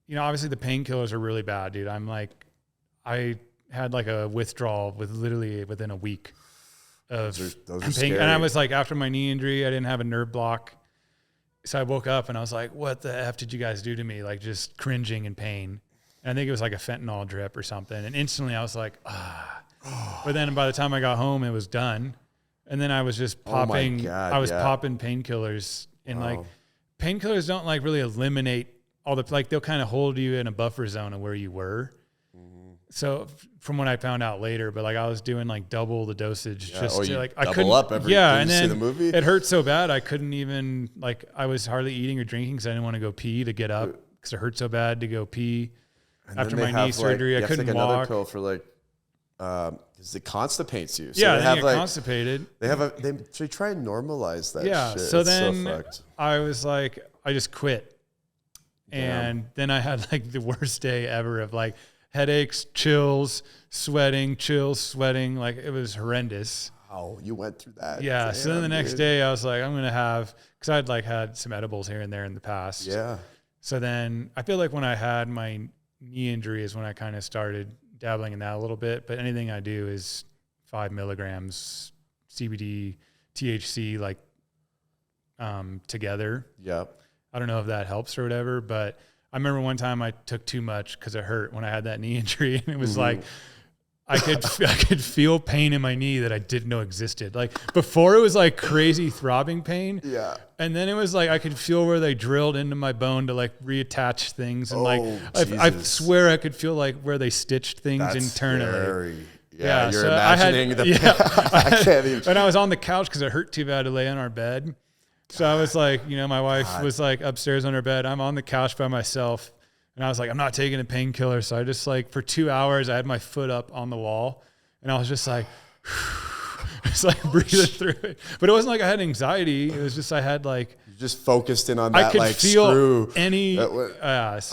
you know, obviously the painkillers are really bad, dude. I had like a withdrawal within a week of those are pain. And I was like, after my knee injury, I didn't have a nerve block. So I woke up and I was like, what the F did you guys do to me? Like just cringing in pain. And I think it was like a fentanyl drip or something. And instantly I was like, But then by the time I got home, it was done. And then I was just popping, popping painkillers. And like painkillers don't like really eliminate all the, like they'll kind of hold you in a buffer zone of where you were. Mm-hmm. So from what I found out later, but like I was doing like double the dosage just to like, I couldn't up every, and then see the movie? It hurt so bad. I couldn't even like, I was hardly eating or drinking because I didn't want to go pee to get up because it hurt so bad to go pee. And after my knee surgery, I couldn't walk. Another pill for like, because it constipates you. So yeah, they get constipated. They try and normalize that. Yeah. Shit. So it's then so fucked. I was like, I just quit, and then I had like the worst day ever of like headaches, chills, sweating. Like it was horrendous. Oh, you went through that. Yeah. Damn, so then the next day I was like, I'm gonna have, because I'd like had some edibles here and there in the past. Yeah. So then I feel like when I had my knee injury is when I kind of started dabbling in that a little bit, but anything I do is 5 milligrams CBD, THC, like together. Yep. I don't know if that helps or whatever, but I remember one time I took too much because it hurt when I had that knee injury, and it was like I could feel pain in my knee that I didn't know existed. Like before, it was like crazy throbbing pain. Yeah. And then it was like I could feel where they drilled into my bone to like reattach things, and I swear I could feel like where they stitched things internally. Scary. Yeah, you're so imagining I can't even. And I was on the couch because it hurt too bad to lay on our bed. So I was like, my wife was like upstairs on her bed. I'm on the couch by myself. And I was like, I'm not taking a painkiller. So I just like for 2 hours, I had my foot up on the wall. And I was just like, just like breathing through it. But it wasn't like I had anxiety. It was just I had like. You just focused in on that I could like feel screw. So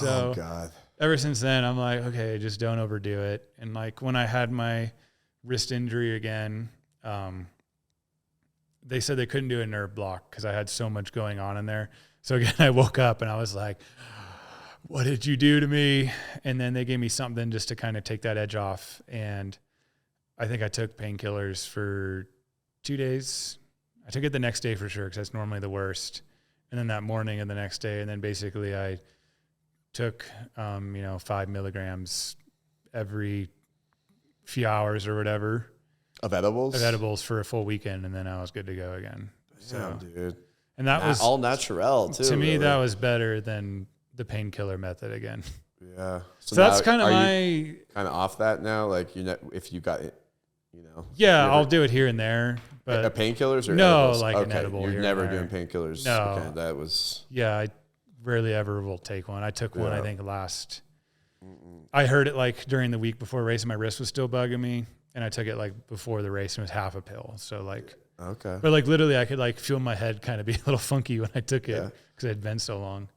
oh, God. Ever since then, I'm like, okay, just don't overdo it. And like when I had my wrist injury again, they said they couldn't do a nerve block because I had so much going on in there. So again, I woke up and I was like, what did you do to me? And then they gave me something just to kind of take that edge off. And I think I took painkillers for 2 days. I took it the next day for sure because that's normally the worst. And then that morning and the next day. And then basically I took, 5 milligrams every few hours or whatever. Of edibles for a full weekend, and then I was good to go again. Damn, dude. And that was all natural too. To me, that was better than the painkiller method again. Yeah. So that's kind of my kind of off that now. Like if you got it, Yeah, I'll do it here and there, but painkillers or no, edibles? like okay. an edible. You're never doing painkillers. No, okay, that was. Yeah, I rarely ever will take one. I took one. I think last. I heard it like during the week before racing. My wrist was still bugging me. And I took it like before the race and it was half a pill. So like, okay. But like literally I could like feel my head kind of be a little funky when I took it because it had been so long.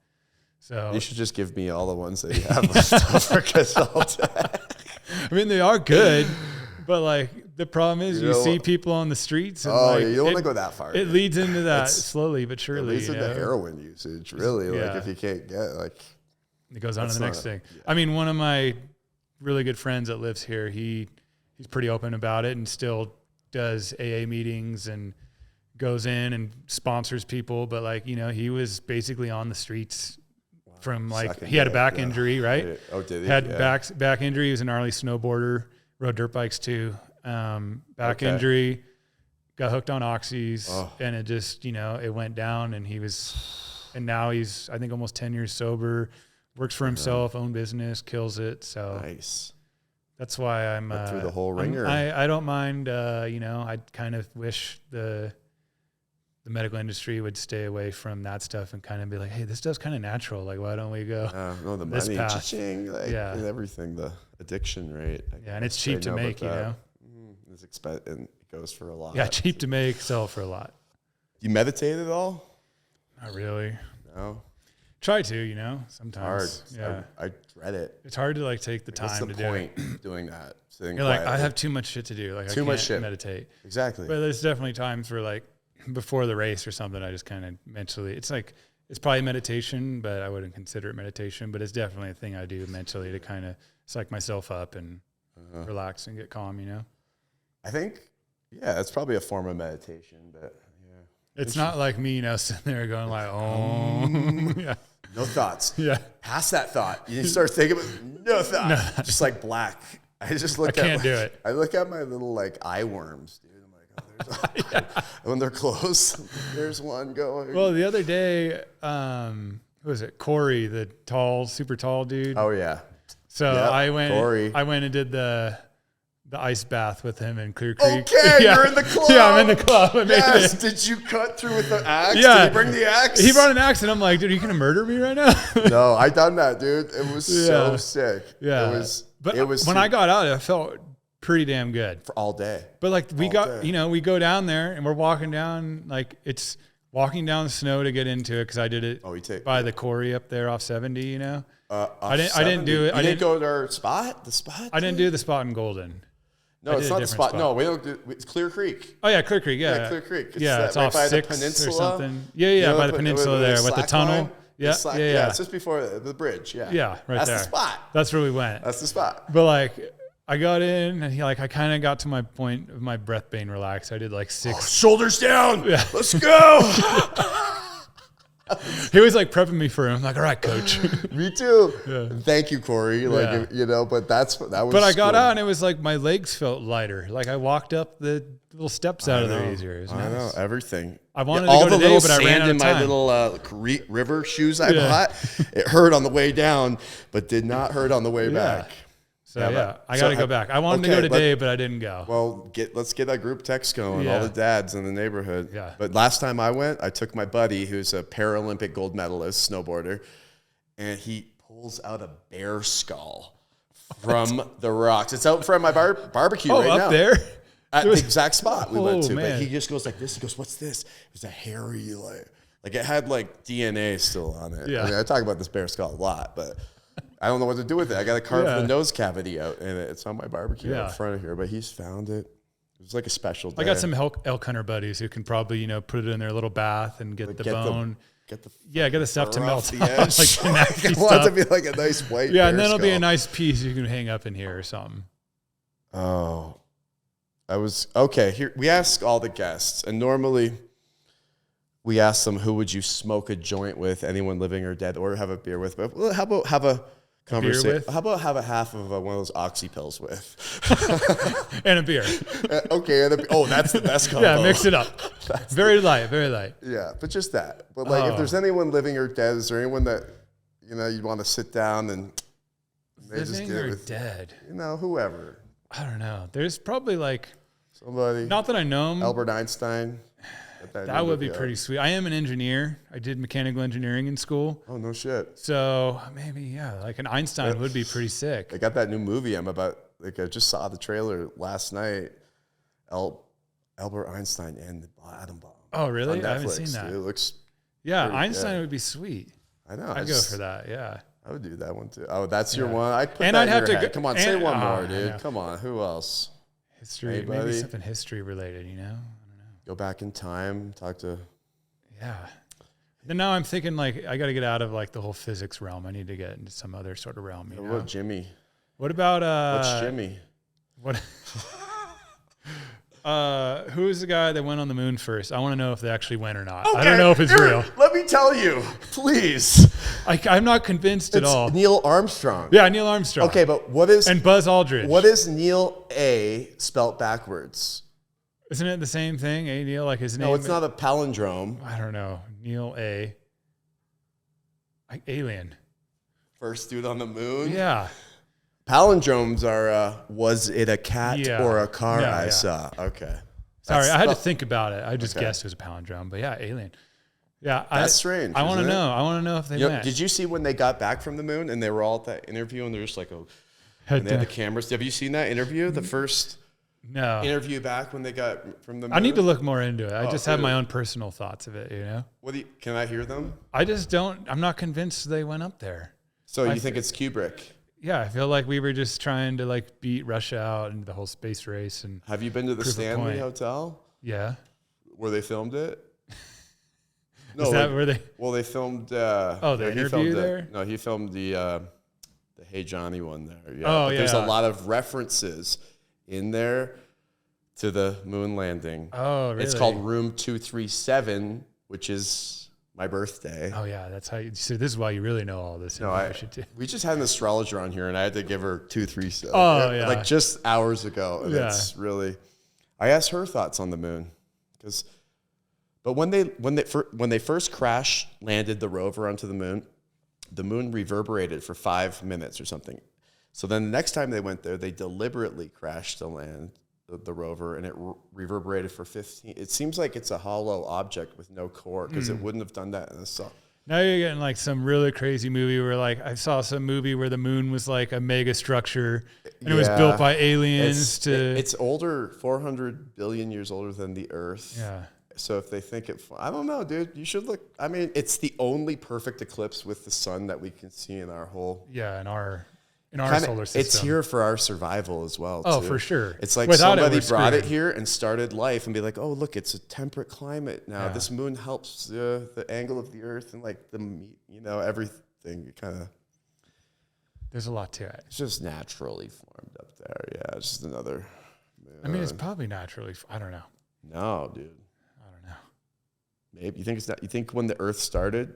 So you should just give me all the ones that you have left over. I mean, they are good, but like the problem is you see people on the streets. And you don't want to go that far. It leads into that slowly but surely. It leads into heroin usage, really. Like if you can't get like. It goes on to the next thing. Yeah. I mean, one of my really good friends that lives here, he's pretty open about it and still does AA meetings and goes in and sponsors people. But like, he was basically on the streets from like, he had a back injury, right? Oh, did he? Had back injury. He was a gnarly snowboarder, rode dirt bikes too. Back injury, got hooked on oxys and it just, it went down and and now he's, I think almost 10 years sober, works for himself, own business, kills it. So nice. That's why I'm through the whole ringer. I don't mind. I kind of wish the medical industry would stay away from that stuff and kind of be like, hey, this stuff's kind of natural. Like, why don't we go? The this money, path? And everything, the addiction rate. And it's cheap to make. It's expensive and it goes for a lot. Yeah, cheap to make, sell for a lot. You meditate at all? Not really. No. Try to, sometimes. It's hard. Yeah. I dread it. It's hard to like take the time to do it. What's the point doing that? Sitting You're quietly. like, I have too much shit to do. Like I can't meditate. Exactly. But there's definitely times where like before the race or something, I just kind of mentally, it's probably meditation, but I wouldn't consider it meditation, but it's definitely a thing I do mentally to kind of psych myself up and relax and get calm, I think, that's probably a form of meditation, but it's not like me, sitting there going like, oh, yeah. No thoughts. Yeah. Past that thought. You start thinking about no thought. No. Just like black. I can't do it. I look at my little like eye worms, dude. I'm like, oh, there's when they're close, there's one going. Well, the other day, who was it? Corey, the super tall dude. Oh yeah. So I went and did the ice bath with him in Clear Creek. Okay, you're in the club. Yeah, I'm in the club. Yes. Did you cut through with the axe? Yeah. Did he bring the axe? He brought an axe, and I'm like, dude, are you gonna murder me right now? No, I done that, dude. It was so sick. Yeah. It was when I got out, I felt pretty damn good. For all day. But like we we go down there and we're walking down, like it's walking down the snow to get into it because I did it by the quarry up there off 70, I didn't do it. I didn't go to our spot? The spot? I didn't do the spot in Golden. No, it's not the spot. No, we don't do it's Clear Creek. Oh yeah, Clear Creek, yeah. Clear Creek. It's off by 6 the peninsula or something. Yeah, by the peninsula there with the tunnel. Line? Yeah. It's just before the bridge. Yeah. Yeah, right That's there. That's the spot. That's where we went. That's the spot. But like I got in and I kind of got to my point of my breath being relaxed. I did like 6 shoulders down. Yeah. Let's go. He was like prepping me for him. I'm like, all right, coach. Me too. Yeah. Thank you, Corey. Like, you know, but that was. But I got out and it was like my legs felt lighter. Like I walked up the little steps out of there easier. It was nice. I know everything. I wanted all to go the today, little but I ran sand out in of my time. little river shoes I bought. It hurt on the way down, but did not hurt on the way back. So I got to go back. I wanted to go today, but I didn't go. Well, let's get that group text going. All the dads in the neighborhood. Yeah. But last time I went, I took my buddy, who's a Paralympic gold medalist snowboarder, and he pulls out a bear skull from the rocks. It's out in front of my barbecue right now. Up there? At the exact spot we went to. Man. But he just goes like this. He goes, what's this? It was a hairy, like it had like DNA still on it. Yeah. I mean, I talk about this bear skull a lot, but I don't know what to do with it. I got to carve the nose cavity out, and it's on my barbecue out in front of here. But he's found it. It was like a special day. I got some elk hunter buddies who can probably, put it in their little bath and get the bone. Get the stuff to melt the off. Like the nasty I stuff. want it to be like a nice white Yeah, and then bear it'll be a skull. nice piece you can hang up in here or something. Oh, okay. Here we ask all the guests, and normally we ask them, who would you smoke a joint with, anyone living or dead, or have a beer with? But how about have a conversation? How about have a half of one of those oxy pills with? And a beer. Okay. That's the best combo. Yeah, mix it up. Very light. Yeah, but just that. But if there's anyone living or dead, is there anyone that you'd want to sit down and living or dead? Whoever. I don't know. There's probably like somebody. Not that I know him. Albert Einstein. That would be pretty sweet. I am an engineer. I did mechanical engineering in school. Oh, no shit. So maybe, like an Einstein would be pretty sick. I got that new movie I'm about. Like I just saw the trailer last night. Albert Einstein and the atom bomb. Oh, really? Netflix, I haven't seen that. Dude, it looks. Einstein would be sweet. I know. I'd go for that. Yeah. I would do that one too. Oh, that's your one. I'd put and that I'd in have your to head. Come on, say one more, dude. Come on. Who else? History. Anybody? Maybe something history related. I don't know. Go back in time. Talk to. Yeah. Then now I'm thinking like I got to get out of like the whole physics realm. I need to get into some other sort of realm. What about Jimmy? What about What's Jimmy? What? Who is the guy that went on the moon first? I want to know if they actually went or not. Okay, I don't know if it's real. Let me tell you, please. I'm not convinced at all. Neil Armstrong. Yeah, Neil Armstrong. Okay, but what is and Buzz Aldrin? What is Neil A spelt backwards? Isn't it the same thing? Neil, like his name? No, it's not a palindrome. I don't know. Neil A. Alien. First dude on the moon. Yeah. Palindromes are, was it a cat or a car I saw? Okay. Sorry, I had to think about it. I just guessed it was a palindrome, but yeah, alien. Yeah. That's strange. I want to know. I want to know if they met. Did you see when they got back from the moon and they were all at that interview and they're just like, and they had the cameras? Have you seen that interview? The first interview back when they got from the moon? I need to look more into it. I just have my own personal thoughts of it, Can I hear them? I'm not convinced they went up there. So you think it's Kubrick? Yeah, I feel like we were just trying to like beat Russia out in the whole space race. And have you been to the Stanley Hotel? Yeah. Where they filmed it? No, is that where they? Well, they filmed. The interview there. No, he filmed the Hey Johnny one there. Yeah. Oh, There's a lot of references in there to the moon landing. Oh, really? It's called Room 237, which is my birthday. Oh yeah, that's how you. So this is why you really know all this information too. We just had an astrologer on here, and I had to give her 237. Oh yeah, like just hours ago. And it's really. I asked her thoughts on the moon, but when they first crash landed the rover onto the moon reverberated for 5 minutes or something. So then the next time they went there, they deliberately crashed to land the rover, and it reverberated for 15. It seems like it's a hollow object with no core because it wouldn't have done that in the sun. Now you're getting like some really crazy movie where like I saw some movie where the moon was like a mega structure and it was built by aliens. It's older, 400 billion years older than the Earth. Yeah. So if they think I don't know, dude. You should look. I mean, it's the only perfect eclipse with the sun that we can see in our whole. Yeah, in our solar system. It's here for our survival as well. Oh, too. For sure. It's like somebody brought it here and started life and be like, oh, look, it's a temperate climate now. Yeah. This moon helps the angle of the Earth and like everything kind of. There's a lot to it. It's just naturally formed up there. Yeah, it's just another moon. I mean, it's probably naturally. I don't know. No, dude. I don't know. Maybe you think it's not. You think when the Earth started,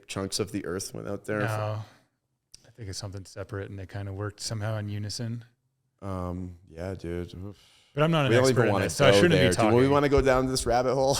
chunks of the earth went out there? No, I think it's something separate, and they kind of worked somehow in unison. Yeah, dude. Oof. But I'm not an We don't expert even in want this, to so I go shouldn't there. be talking. Do we want to go down this rabbit hole?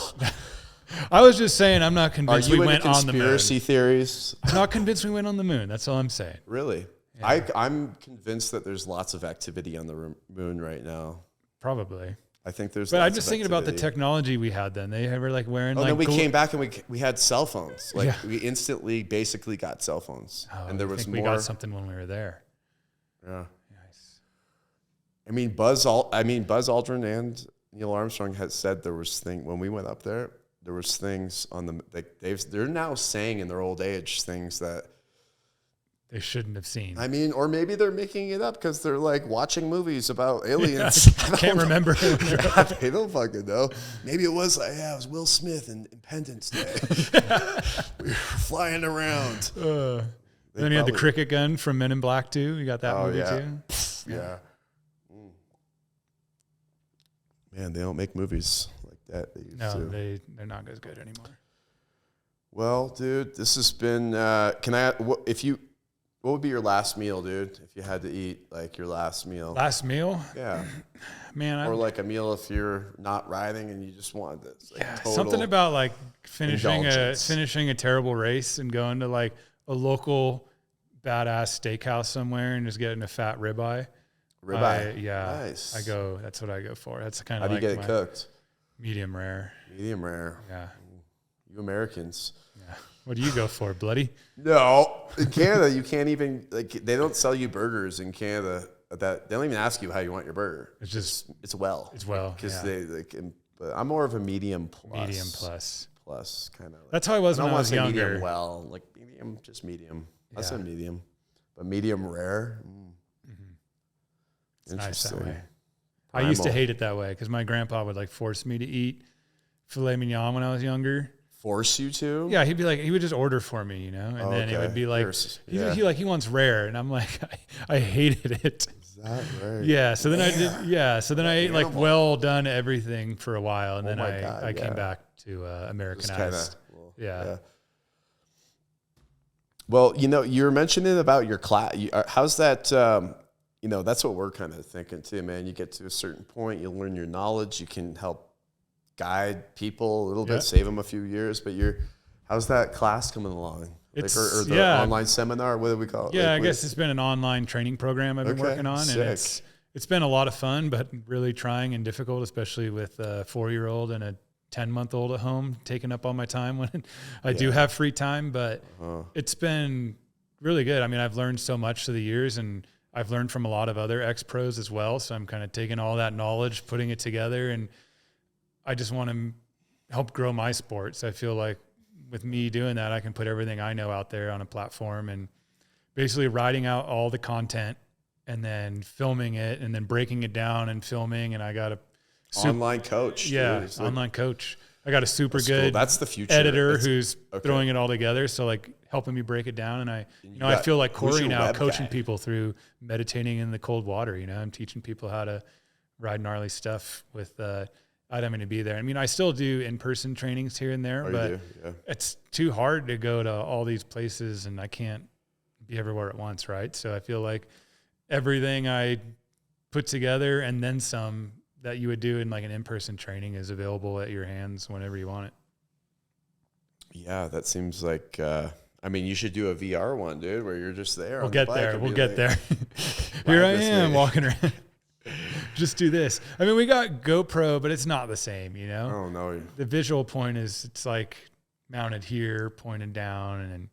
I was just saying I'm not Are convinced you we into went on the moon. conspiracy theories? I'm not convinced we went on the moon. That's all I'm saying. Really? Yeah. I'm convinced that there's lots of activity on the moon right now. Probably. I think there's. But I'm lots just of thinking about the activity. technology we had then. They were like wearing Oh, like. then we came back and we had cell phones. Like Yeah. we instantly basically got cell phones, Oh, and there I was think more. we got something when we were there. Yeah. Nice. I mean, Buzz Aldrin and Neil Armstrong had said there was when we went up there. There was things on the they're now saying in their old age things that They shouldn't have seen. I mean, or maybe they're making it up because they're like watching movies about aliens. I can't remember. They don't fucking know. Maybe it was it was Will Smith in Independence Day. We were flying around. Then you had the cricket gun from Men in Black too. You got that movie too. Yeah. Man, they don't make movies like that. They used No, to. they're not as good anymore. Well, dude, this has been. What would be your last meal, dude? If you had to eat like your last meal. Last meal? Yeah. Man, Or like a meal if you're not riding and you just want this. Like total something about like finishing indulgence. a terrible race and going to like a local badass steakhouse somewhere and just getting a fat ribeye. Ribeye. Yeah. Nice. That's what I go for. That's kind How of do like you get it cooked? medium rare. Medium rare. Yeah. You Americans. Yeah. What do you go for, bloody? No. In Canada, you can't even, they don't sell you burgers in Canada. They don't even ask you how you want your burger. It's just, It's well. Because but I'm more of a medium plus. medium plus. Plus, kind of. That's how I was I when don't I want was to say younger. medium well. Like medium, just medium. I Yeah. said medium. But medium rare. It's nice that Interesting. way. I used to hate it that way because my grandpa would like force me to eat filet mignon when I was younger. Force you to? Yeah, he'd be like, he would just order for me, you know, and then it would be like, he wants rare, and I'm like, I hated it. Is that right? Yeah, so then I did. Yeah, so then I ate like Animal. well done everything for a while, and then my God, I came back to Americanized. Yeah. Well, you were mentioning about your class. How's that? That's what we're kind of thinking too, man. You get to a certain point, you learn your knowledge, you can help guide people a little bit, save them a few years. But how's that class coming along? It's or the online seminar? What do we call it? Yeah, I guess it's been an online training program I've been working on, sick. and it's been a lot of fun, but really trying and difficult, especially with a 4-year-old and a 10-month-old at home taking up all my time when I do have free time. But it's been really good. I mean, I've learned so much through the years, and I've learned from a lot of other ex-pros as well. So I'm kind of taking all that knowledge, putting it together, and I just want to help grow my sport. So I feel like with me doing that, I can put everything I know out there on a platform and basically writing out all the content and then filming it and then breaking it down and filming. And I got a online coach. Yeah, online coach. I got a super good cool. That's the future editor who's throwing it all together. So like helping me break it down. And I feel like Corey now coaching people through meditating in the cold water. I'm teaching people how to ride gnarly stuff with, I don't mean to be there. I mean, I still do in-person trainings here and there, but it's too hard to go to all these places and I can't be everywhere at once. Right. So I feel like everything I put together and then some that you would do in like an in-person training is available at your hands whenever you want it. Yeah. That seems like, you should do a VR one, dude, where you're just there. We'll get there. Here I am walking around. Just do this. I mean, we got GoPro, but it's not the same, Oh, no. The visual point is it's like mounted here, pointed down, and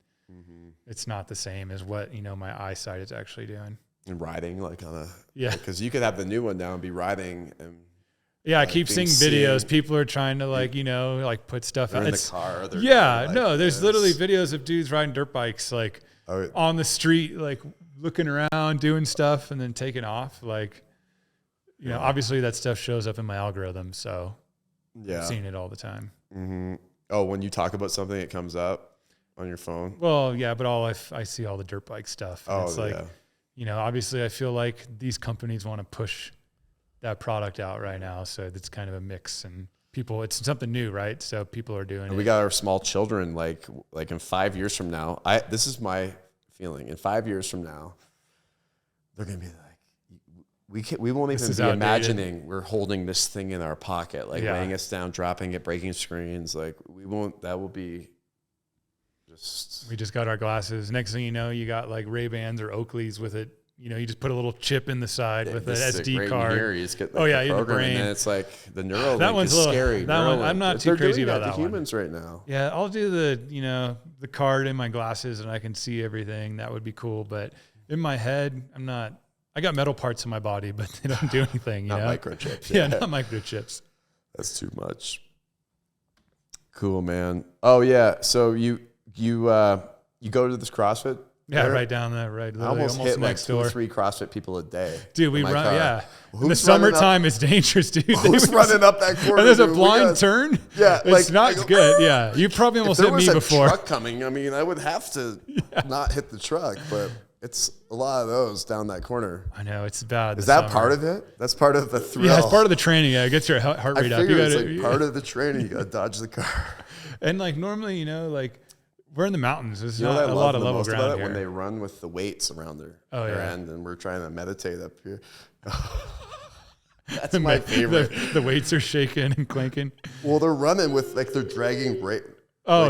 it's not the same as what, my eyesight is actually doing. And riding like on a... Yeah. Because you could have the new one now and be riding. And I keep seeing videos. People are trying to put stuff out. In the car. There's literally videos of dudes riding dirt bikes on the street, like looking around, doing stuff, and then taking off. Obviously that stuff shows up in my algorithm, so I'm seeing it all the time. Mm-hmm. Oh, when you talk about something, it comes up on your phone? Well, yeah, but I see all the dirt bike stuff. And it's obviously I feel like these companies want to push that product out right now, so it's kind of a mix, and people, it's something new, right? So people are doing it. We got our small children, like in 5 years from now, this is my feeling. In 5 years from now, they're going to be like, we won't even be imagining we're holding this thing in our pocket, like laying us down, dropping it, breaking screens. Like that will be just. We just got our glasses. Next thing you know, you got like Ray-Bans or Oakleys with it. You know, you just put a little chip in the side with an SD card. Here. You just get in the brain. And then it's like the Neuralink that one's is scary. That one, I'm not too crazy about that one. Humans right now. Yeah, I'll do the card in my glasses and I can see everything. That would be cool. But in my head, I'm not. I got metal parts in my body, but they don't do anything. Not microchips. Yeah, not microchips. That's too much. Cool, man. Oh yeah. So you go to this CrossFit? Yeah, there? Right down there, right. I almost hit like 2 or 3 CrossFit people a day. Dude, we run, yeah. In the summertime, it's dangerous, dude. Who's running up that corner? And there's a blind turn. Yeah. It's not good. Yeah. You probably almost hit me before. If there was a truck coming, I mean, I would have to not hit the truck, but it's a lot of those down that corner. I know, it's bad. Is that part of it? That's part of the thrill. Yeah, it's part of the training. Yeah, it gets your heart rate up. It's like part of the training. You got to dodge the car. And like normally, like, we're in the mountains. There's not a lot of level ground here. When they run with the weights around their end, and we're trying to meditate up here. That's my favorite. The weights are shaking and clanking. Well, they're running with they're dragging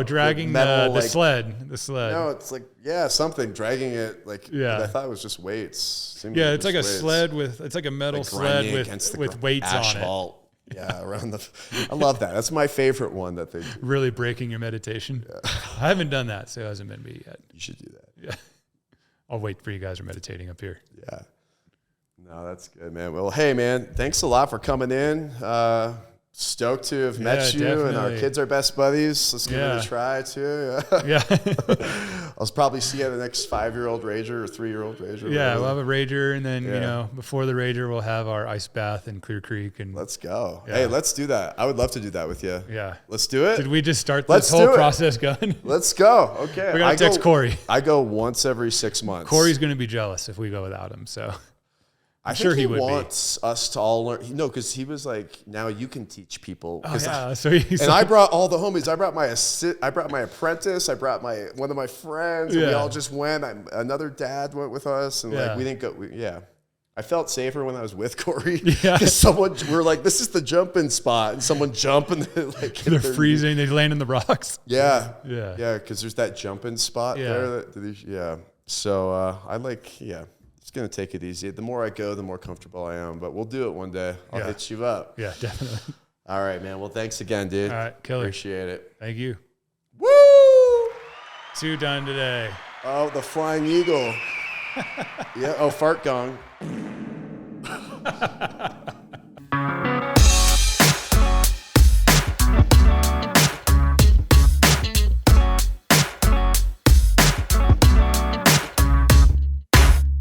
dragging metal, the sled. The sled. No, it's like something dragging it. I thought it was just weights. It's like a sled it's like a metal sled with weights asphalt. on it. Yeah, I love that. That's my favorite one that they do. Really breaking your meditation. Yeah. I haven't done that, so it hasn't been me yet. You should do that. Yeah. I'll wait for you guys are meditating up here. Yeah. No, that's good, man. Well, hey, man, thanks a lot for coming in. Stoked to have met you, definitely. And our kids are best buddies. Let's give it a try, too. Yeah. I'll probably see you at the next 5-year-old Rager or 3-year-old Rager. Yeah, we'll have a Rager, and then, before the Rager, we'll have our ice bath in Clear Creek. And let's go. Yeah. Hey, let's do that. I would love to do that with you. Yeah. Let's do it. Did we just start this whole process going? Let's go. Okay. We got to text Corey. I go once every 6 months. Corey's going to be jealous if we go without him, so... I'm sure he wants us to all learn. No, because he was like, now you can teach people. Oh, yeah. And I brought all the homies. I brought my apprentice. I brought one of my friends. And we all just went. Another dad went with us. And we didn't go. I felt safer when I was with Corey. Yeah. Because we're like, this is the jumping spot. And someone jump and they're freezing. They land in the rocks. Yeah. Yeah. Yeah. Because there's that jumping spot there. So it's going to take it easy. The more I go, the more comfortable I am. But we'll do it one day. I'll hit you up. Yeah, definitely. All right, man. Well, thanks again, dude. All right, killer. Appreciate it. Thank you. Woo! 2 done today. Oh, the flying eagle. Yeah. Oh, fart gong.